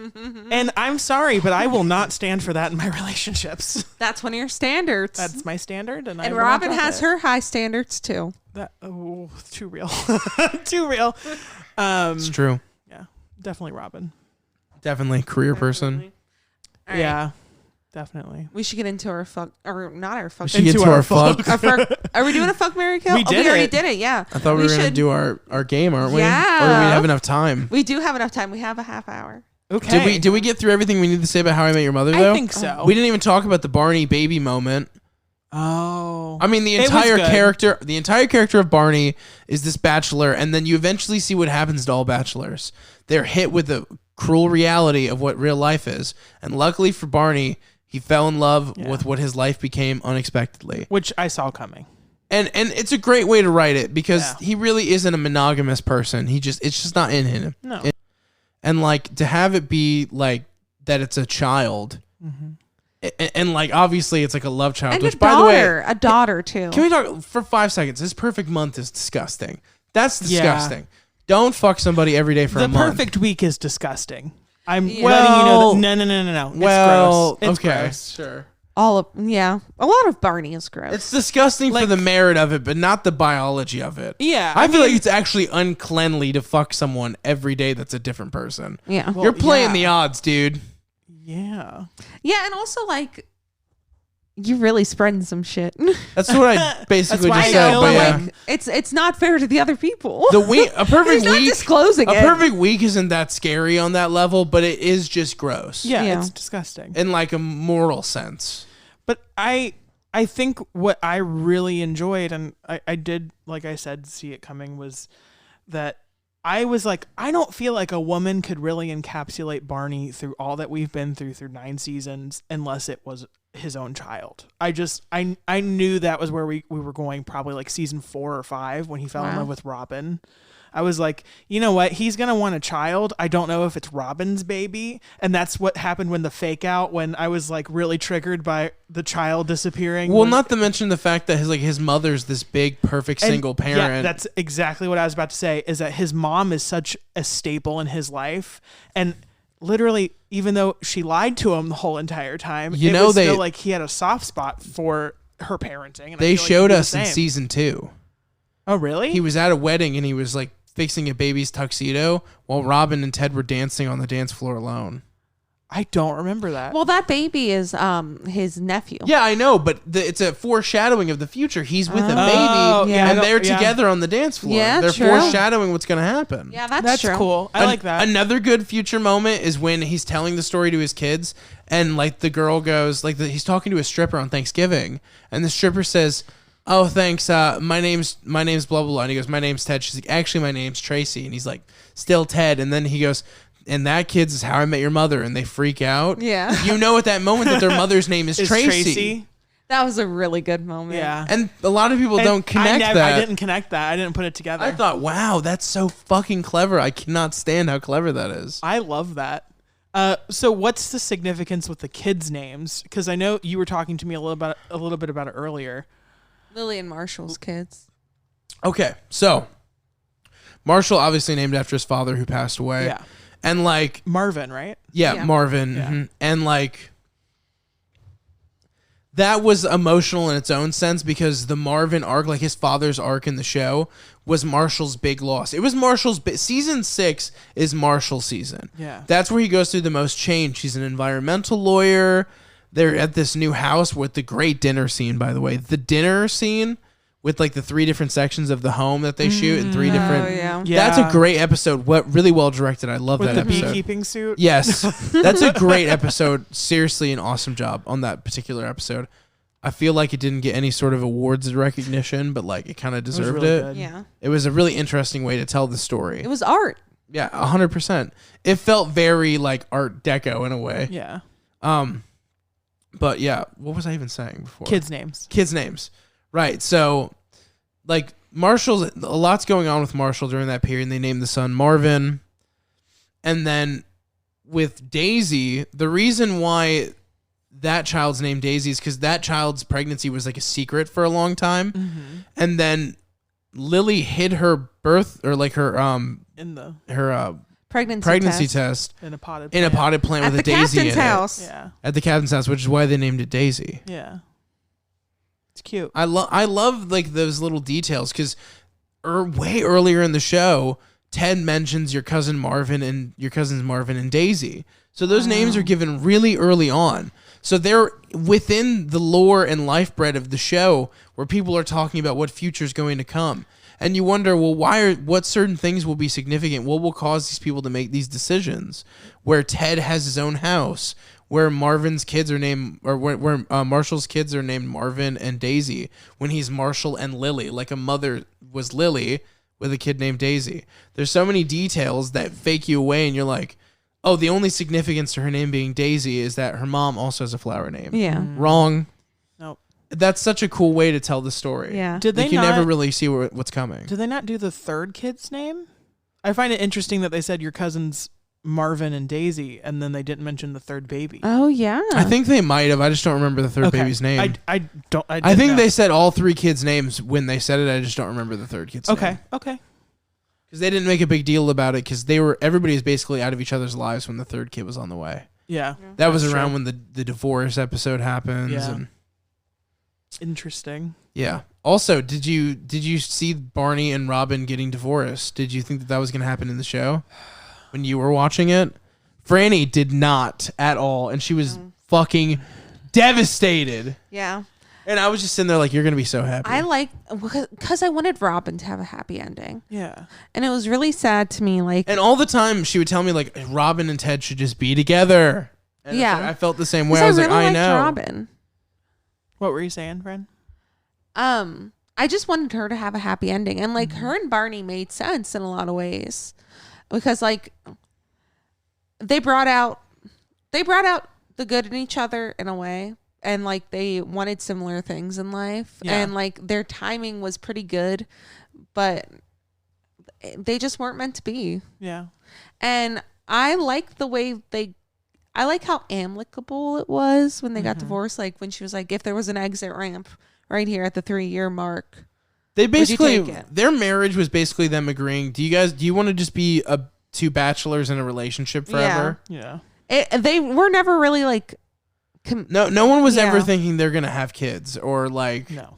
And I'm sorry, but I will not stand for that in my relationships. That's one of your standards. That's my standard, and and Robin has her high standards too. That too real, too real. It's true. Yeah, definitely Robin. Definitely career person. All right. Yeah. Definitely. We should get into our fuck, or not our fuck. We should get to our fuck. Are we doing a fuck, marry, kill? We did already it. did it. Yeah. I thought we were going to do our game, aren't we? Yeah. Or do we have enough time? We do have enough time. We have a half hour. Okay. Did we get through everything we need to say about How I Met Your Mother, though? I think so. We didn't even talk about the Barney baby moment. Oh. I mean, the It was entire good. character of Barney is this bachelor, and then you eventually see what happens to all bachelors. They're hit with the cruel reality of what real life is. And luckily for Barney, he fell in love with what his life became unexpectedly. Which I saw coming. And it's a great way to write it because Yeah. he really isn't a monogamous person. It's just not in him. No. And like to have it be like that it's a child. And like obviously it's like a love child, And which a by the daughter. way, A daughter, too. can we talk for 5 seconds? His perfect month is disgusting. That's disgusting. Don't fuck somebody every day for The a month. perfect week is disgusting. I'm letting you Well- know that. No. It's Well, gross. It's okay, gross. sure. A lot of Barney is gross. It's disgusting for Like- the merit of it, but not the biology of it. Yeah. I feel like it's actually uncleanly to fuck someone every day that's a different person. yeah. Well, You're playing yeah. the odds, dude. Yeah. Yeah, and also, like, you're really spreading some shit. That's what I basically why just I said. know, But yeah. like, it's not fair to the other people. The week, a perfect He's not week, disclosing a it. perfect week isn't that scary on that level, but it is just gross. Yeah, Yeah. it's disgusting. In like a moral sense. But I think what I really enjoyed, and I did, like I said, see it coming, was that I was like, I don't feel like a woman could really encapsulate Barney through all that we've been through 9 seasons unless it was his own child. I knew that was where we were going, probably like season 4 or 5 when he fell in Wow. love with Robin. I was like, you know what? He's going to want a child. I don't know if it's Robin's baby. And that's what happened when the fake out, when I was like really triggered by the child disappearing. Well, was- not to mention the fact that his mother's this big, perfect and- single parent. Yeah, that's exactly what I was about to say, is that his mom is such a staple in his life. And literally, even though she lied to him the whole entire time, You it know was they- still like he had a soft spot for her parenting. And I they feel like showed he'd do us the in same. season 2. Oh, really? He was at a wedding and he was like fixing a baby's tuxedo while Robin and Ted were dancing on the dance floor alone. I don't remember that. Well, that baby is his nephew. Yeah, I know, but it's a foreshadowing of the future. He's with a Oh, baby, yeah, I and don't- they're yeah. together on the dance floor. Yeah, they're true. foreshadowing what's going to happen. Yeah, that's That's true. cool. I like that. Another good future moment is when he's telling the story to his kids, and like the girl goes, like he's talking to a stripper on Thanksgiving, and the stripper says, "Oh, thanks. My name's blah blah blah." And he goes, "My name's Ted." She's like, "Actually, my name's Tracy." And he's like, "Still Ted." And then he goes, "And that kid's is How I Met Your Mother," and they freak out. Yeah. You know at that moment that their mother's name is Is Tracy. That was a really good moment. Yeah. And a lot of people And don't connect that. I didn't connect that. I didn't put it together. I thought, wow, that's so fucking clever. I cannot stand how clever that is. I love that. So what's the significance with the kids' names? Because I know you were talking to me a little bit about it earlier. Lily and Marshall's kids. Okay, so Marshall obviously named after his father who passed away. Yeah. And like, Marvin, right? Yeah. Marvin. Yeah. Mhm. And like, that was emotional in its own sense because the Marvin arc, like his father's arc in the show, was Marshall's big loss. It was Marshall's season 6 is Marshall's season. Yeah. That's where he goes through the most change. He's an environmental lawyer. They're at this new house with the great dinner scene, by the way. The dinner scene with like the 3 different sections of the home that they shoot and 3 different. Oh, yeah. Yeah. That's a great episode. What really well directed. I love With that the episode. beekeeping suit. Yes, that's a great episode. Seriously, an awesome job on that particular episode. I feel like it didn't get any sort of awards recognition, but like it kind of was deserved really it. good. Yeah. It was a really interesting way to tell the story. It was art. Yeah, 100%. It felt very like Art Deco in a way. Yeah. But yeah, what was I even saying before? Kids' names. Kids' names. Right. So, like, Marshall's, a lot's going on with Marshall during that period. And they named the son Marvin. And then with Daisy, the reason why that child's named Daisy is because that child's pregnancy was like a secret for a long time. Mm-hmm. And then Lily hid her birth, or like her In the Pregnancy test in a potted in a plant. potted plant At with the a daisy in captain's it. house. Yeah. At the captain's house, which is why they named it Daisy. Yeah. It's cute. I love like those little details because way earlier in the show, Ted mentions your cousin Marvin and your cousins Marvin and Daisy. So those names are given really early on. So they're within the lore and lifebread of the show where people are talking about what future is going to come. And you wonder, well, what certain things will be significant? What will cause these people to make these decisions? Where Ted has his own house, where Marvin's kids are named, or where Marshall's kids are named Marvin and Daisy, when he's Marshall and Lily, like a mother was Lily with a kid named Daisy. There's so many details that fake you away, and you're like, oh, the only significance to her name being Daisy is that her mom also has a flower name. Yeah. Wrong. Nope. That's such a cool way to tell the story. Yeah. Did they Like, you not, never really see what's coming. Did they not do the third kid's name? I find it interesting that they said your cousins Marvin and Daisy, and then they didn't mention the third baby. Oh yeah. I think they might have. I just don't remember the third Okay. baby's name. I I think know. they said all 3 kids' names when they said it. I just don't remember the third kid's name. Okay. Because they didn't make a big deal about it because everybody was basically out of each other's lives when the third kid was on the way. Yeah. That was That's around true. when the divorce episode happens. Yeah. And Interesting. yeah. Also, did you see Barney and Robin getting divorced? Did you think that was going to happen in the show when you were watching it? Franny did not at all, and she was fucking devastated. Yeah. And I was just sitting there like, you're going to be so happy. Because I wanted Robin to have a happy ending. Yeah. And it was really sad to me. Like, And all the time she would tell me like Robin and Ted should just be together. And it's Yeah. like, I felt the same way. 'cause I was really like, I liked know. Robin. What were you saying, friend? I just wanted her to have a happy ending. And like her and Barney made sense in a lot of ways. Because like they brought out the good in each other in a way. And like they wanted similar things in life. Yeah. And like their timing was pretty good. But they just weren't meant to be. Yeah. And I like the way I like how amicable it was when they got divorced. Like when she was like, if there was an exit ramp right here at the 3-year mark. They basically, take it? their marriage was basically them agreeing, do you want to just be 2 bachelors in a relationship forever? Yeah. They were never really like. No one was ever Yeah. thinking they're going to have kids or like, No.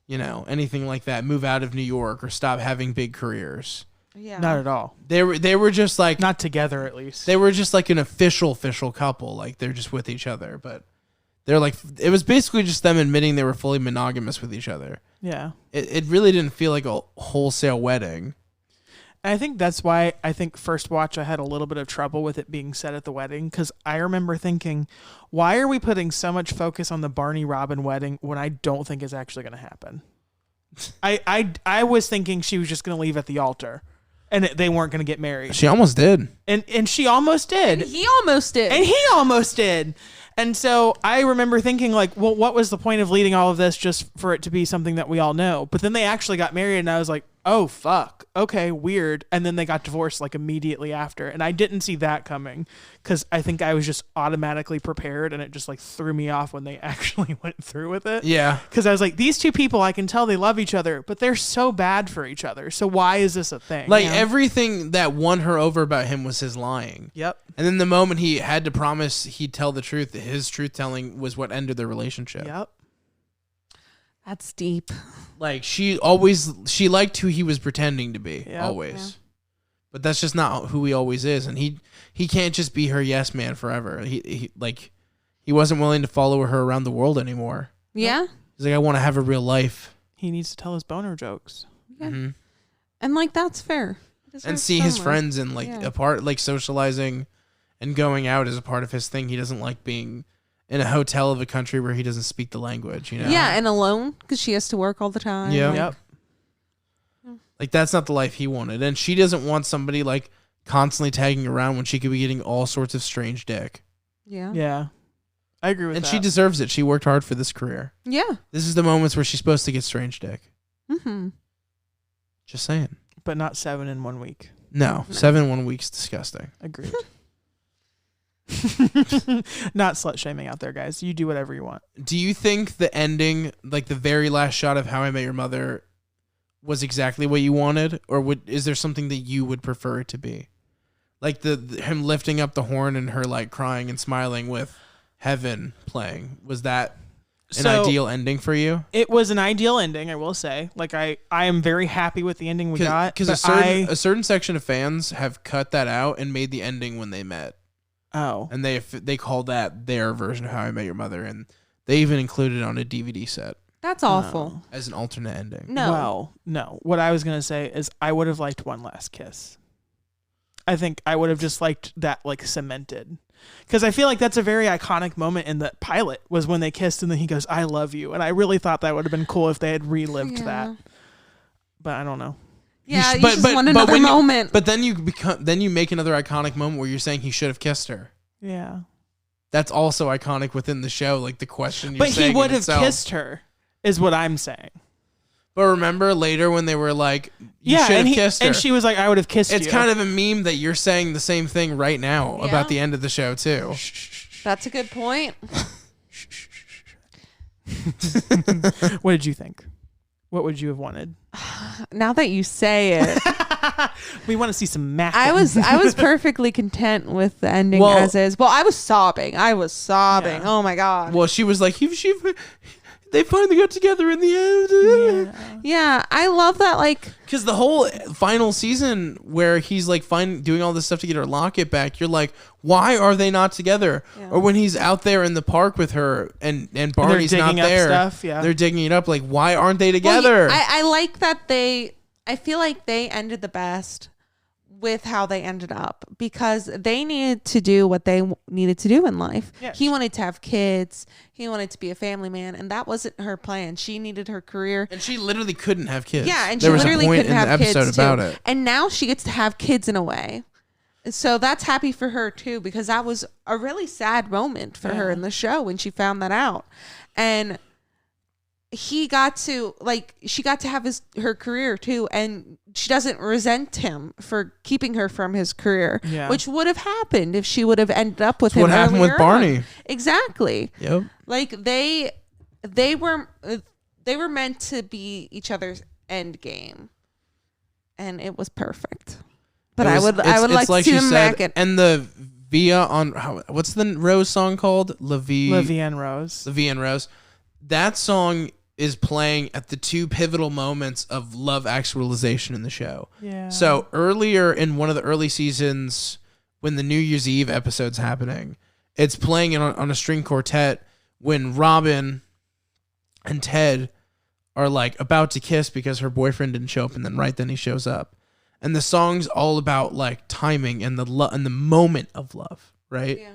Yeah. Anything like that, move out of New York or stop having big careers. Yeah. Not at all. They were just like, Not together, at least. they were just like an official couple. Like they're just with each other, but they're like, it was basically just them admitting they were fully monogamous with each other. Yeah. It really didn't feel like a wholesale wedding. And I think that's why I think first watch I had a little bit of trouble with it being said at the wedding, because I remember thinking, why are we putting so much focus on the Barney Robin wedding when I don't think it's actually going to happen? I was thinking she was just going to leave at the altar, and they weren't going to get married, She almost did. and she almost did, He almost did. and he almost did. And so I remember thinking, like, well, what was the point of leading all of this just for it to be something that we all know? But then they actually got married, and I was like, oh, fuck. Okay, weird. And then they got divorced, like, immediately after. And I didn't see that coming because I think I was just automatically prepared, and it just, like, threw me off when they actually went through with it. Yeah. Because I was like, these 2 people, I can tell they love each other, but they're so bad for each other. So why is this a thing? Like everything that won her over about him was his lying. Yep. And then the moment he had to promise he'd tell the truth, his truth telling was what ended their relationship. Yep. That's deep. Like she liked who he was pretending to be, Yep. always. Yeah. But that's just not who he always is, and he can't just be her yes man forever. He wasn't willing to follow her around the world anymore. Yeah. He's like, I want to have a real life. He needs to tell his boner jokes. Yeah. Mhm. And like that's fair. And see his Somewhere. friends and like Yeah. a part, like socializing and going out is a part of his thing. He doesn't like being in a hotel of a country where he doesn't speak the language, Yeah, and alone because she has to work all the time. Yeah. Yep. Like that's not the life he wanted. And she doesn't want somebody like constantly tagging around when she could be getting all sorts of strange dick. Yeah. Yeah. I agree with And that. she deserves it. She worked hard for this career. Yeah. This is the moments where she's supposed to get strange dick. Mm-hmm. Just saying. But not 7 in 1 week. No, 7 1 week's disgusting. Agreed. Not slut shaming out there, guys. You do whatever you want. Do you think the ending, like the very last shot of How I Met Your Mother, was exactly what you wanted, or is there something that you would prefer it to be? Like him lifting up the horn and her like crying and smiling with Heaven playing. Was that an ideal ending for you? It was an ideal ending, I will say. Like I am very happy with the ending we got. Because but a certain section of fans have cut that out and made the ending when they met. Oh. And they call that their version of How I Met Your Mother, and they even included it on a DVD set That's awful. as an alternate ending. No. Well, no. What I was going to say is I would have liked One Last Kiss. I think I would have just liked that like cemented. Because I feel like that's a very iconic moment in the pilot was when they kissed and then he goes, I love you. And I really thought that would have been cool if they had relived that. But I don't know. Yeah, you just want another moment. But then you make another iconic moment where you're saying he should have kissed her. Yeah. That's also iconic within the show, like the question you're But saying. he would have itself. kissed her, is what I'm saying. But remember later when they were like, you should have kissed her. And she was like, I would have kissed It's you. kind of a meme that you're saying the same thing right now about the end of the show, too. That's a good point. What did you think? What would you have wanted? Now that you say it, We want to see some math. I was perfectly content with the ending as is. Well, I was sobbing. Yeah. Oh my god. Well, she was like, they finally got together in the end. Yeah, I love that. Like, Because the whole final season where he's like doing all this stuff to get her locket back, you're like, why are they not together? Yeah. Or when he's out there in the park with her and Barney's not digging up there, stuff, yeah. they're digging it up. Like, why aren't they together? well, I like that I feel like they ended the best with how they ended up because they needed to do what they needed to do in life. Yeah. He wanted to have kids. He wanted to be a family man, and that wasn't her plan. She needed her career. And she literally couldn't have kids. Yeah, and there she was literally a point couldn't in have the kids episode too. about it. And now she gets to have kids in a way. So that's happy for her too, because that was a really sad moment for her in the show when she found that out. And she got to have her career too, and she doesn't resent him for keeping her from his career, which would have happened if she would have ended up with him. What happened with Barney? On. Exactly. Yep. Like they were meant to be each other's end game, and it was perfect. But I would like to see them back at. And the Via on what's the Rose song called? La Vie and Rose. La Vie and Rose. That song is playing at the two pivotal moments of love actualization in the show. Yeah. So earlier in one of the early seasons, when the New Year's Eve episode's happening, it's playing on a string quartet when Robin and Ted are like about to kiss because her boyfriend didn't show up, and then right then he shows up. And the song's all about like timing and the moment of love, right? Yeah.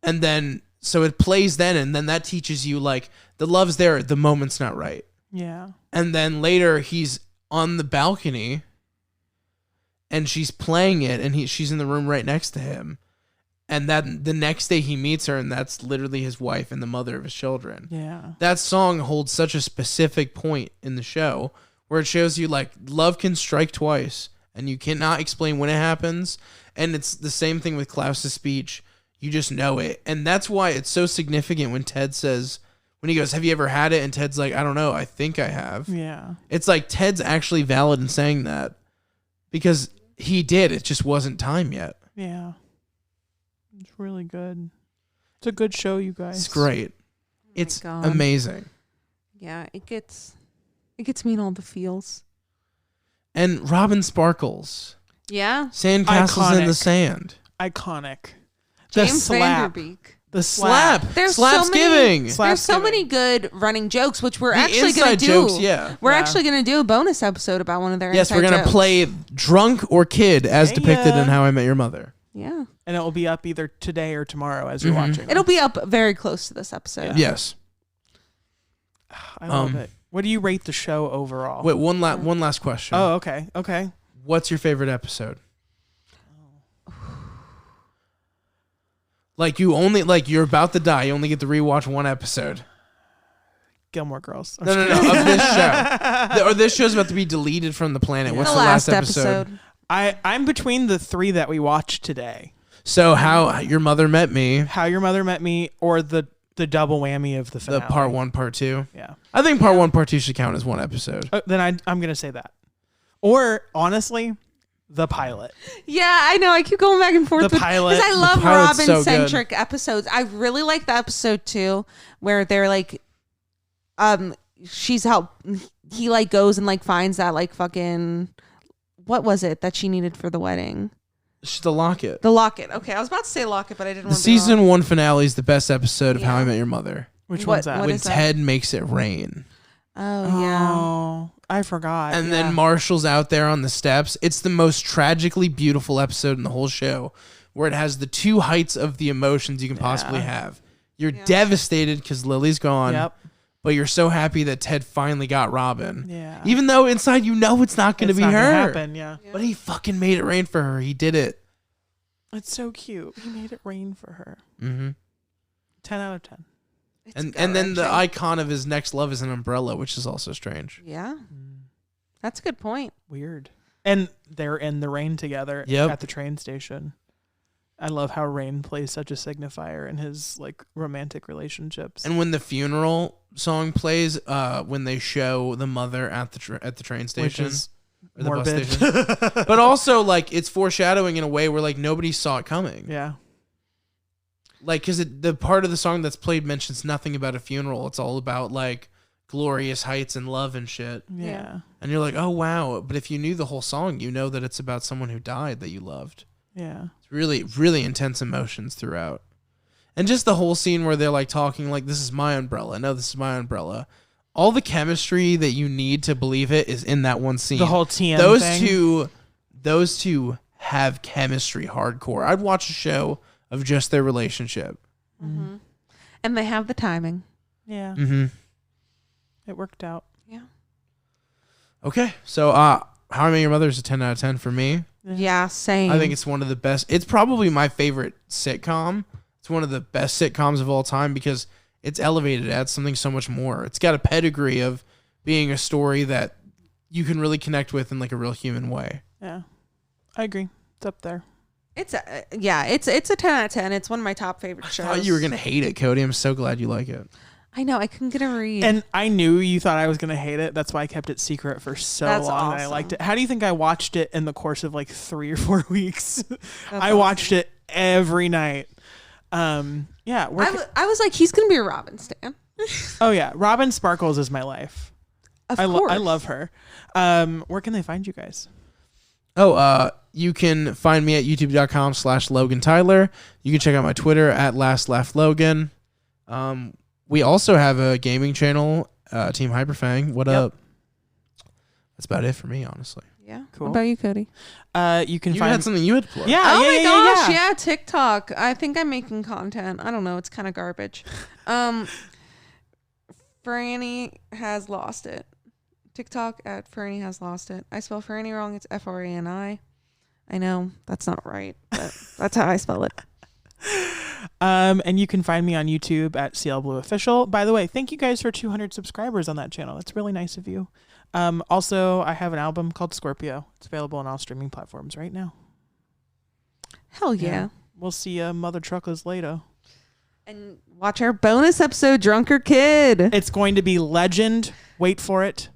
And then so it plays then, and then that teaches you like the love's there, the moment's not right. Yeah. And then later he's on the balcony and she's playing it, and she's in the room right next to him. And that the next day he meets her, and that's literally his wife and the mother of his children. Yeah. That song holds such a specific point in the show where it shows you like love can strike twice and you cannot explain when it happens. And it's the same thing with Klaus's speech. You just know it. And that's why it's so significant when Ted says, when he goes, have you ever had it? And Ted's like, I don't know. I think I have. Yeah. It's like Ted's actually valid in saying that because he did. It just wasn't time yet. Yeah. It's really good. It's a good show, you guys. It's great. It's God. amazing. Yeah, it gets me in all the feels. And Robin sparkles. Yeah. Sandcastles in the Iconic. sand. Iconic. James the slap. Vanderbeek. The slap. There's Slap's so many, giving. There's so many good running jokes, which we're The actually going to inside do. jokes, yeah. We're Yeah. actually going to do a bonus episode about one of their Yes, inside we're going to jokes. play drunk or kid as depicted Yeah. in How I Met Your Mother. Yeah. And it will be up either today or tomorrow as you're watching. It'll be up very close to this episode. Yes. I love it. What do you rate the show overall? Wait, one last question. Oh, okay. Okay. What's your favorite episode? Like you're about to die. You only get to rewatch one episode. Gilmore Girls. I'm No, just no, kidding. of this show. Or this show's about to be deleted from the planet. What's The the last last episode? I'm between the three that we watched today. So How Your Mother Met Me, How Your Mother Met Me, or the double whammy of the the finale. part 1, part 2. Yeah. I think part 1, part 2 should count as one episode. Then I'm gonna say that. Or honestly, the pilot. Yeah, I know. I keep going back and forth. The pilot. Because I love pilot's so Robin-centric episodes. I really like the episode, too, where they're like, he like goes and like finds that like fucking, what was it that she needed for the wedding? It's the locket. The locket. Okay, I was about to say locket, but I didn't The want to be season wrong. 1 finale is the best episode of How I Met Your Mother. Which What- one's that? what When is that? Ted makes it rain. Oh, yeah. Oh, I forgot. And yeah. then Marshall's out there on the steps. It's the most tragically beautiful episode in the whole show, where it has the 2 heights of the emotions you can possibly have. You're devastated because Lily's gone, Yep. but you're so happy that Ted finally got Robin. Yeah. Even though inside you know it's not going to It's be not her. gonna happen, yeah. But he fucking made it rain for her. He did it. It's so cute. He made it rain for her. Mm-hmm. 10 out of 10. It's And then the gut-wrenching. icon of his next love is an umbrella, which is also strange. Yeah. That's a good point. Weird. And they're in the rain together at the train station. I love how rain plays such a signifier in his like romantic relationships. And when the funeral song plays, when they show the mother at the train which station, is or the bus morbid. station, but also like it's foreshadowing in a way where like nobody saw it coming. Yeah. Like because the part of the song that's played mentions nothing about a funeral. It's all about like glorious heights and love and shit. Yeah. And you're like, oh wow. But if you knew the whole song, you know that it's about someone who died that you loved. Yeah. It's really, really intense emotions throughout. And just the whole scene where they're like talking like, this is my umbrella. No, this is my umbrella. All the chemistry that you need to believe it is in that one scene. The whole TM those thing. those two have chemistry hardcore. I'd watch a show of just their relationship. Mm-hmm. And they have the timing. Yeah. Mm-hmm. It worked out. Yeah. Okay. So How I Met Your Mother is a 10 out of 10 for me. Yeah, same. I think it's one of the best. It's probably my favorite sitcom. It's one of the best sitcoms of all time because it's elevated. It adds something so much more. It's got a pedigree of being a story that you can really connect with in like a real human way. Yeah. I agree. It's up there. It's a 10 out of 10. It's one of my top favorite shows. I thought you were gonna hate it, Cody. I'm so glad you like it. I know. I couldn't get a read. And I knew you thought I was going to hate it. That's why I kept it secret for so That's long that I awesome. liked it. How do you think I watched it in the course of like 3 or 4 weeks? I awesome. watched it every night. Yeah. I was like, he's gonna be a Robin stan. Oh yeah. Robin Sparkles is my life. Of I course. love her. Where can they find you guys? You can find me at youtube.com/Logan Tyler. You can check out my Twitter at LastLaughLogan. We also have a gaming channel, Team Hyperfang. What up? That's about it for me, honestly. Yeah. Cool. What about you, Cody? You can You find had something you had plugged. Yeah. Oh yeah, my yeah, gosh, yeah. yeah, TikTok. I think I'm making content. I don't know. It's kind of garbage. Franny has lost it. TikTok at Franny has lost it. I spell Franny wrong. It's Frani. I know that's not right, but that's how I spell it. And you can find me on YouTube at CL Blue Official. By the way, thank you guys for 200 subscribers on that channel. That's really nice of you. Also, I have an album called Scorpio. It's available on all streaming platforms right now. Hell yeah. We'll see you mother truckers later. And watch our bonus episode, Drunker Kid. It's going to be legend. Wait for it.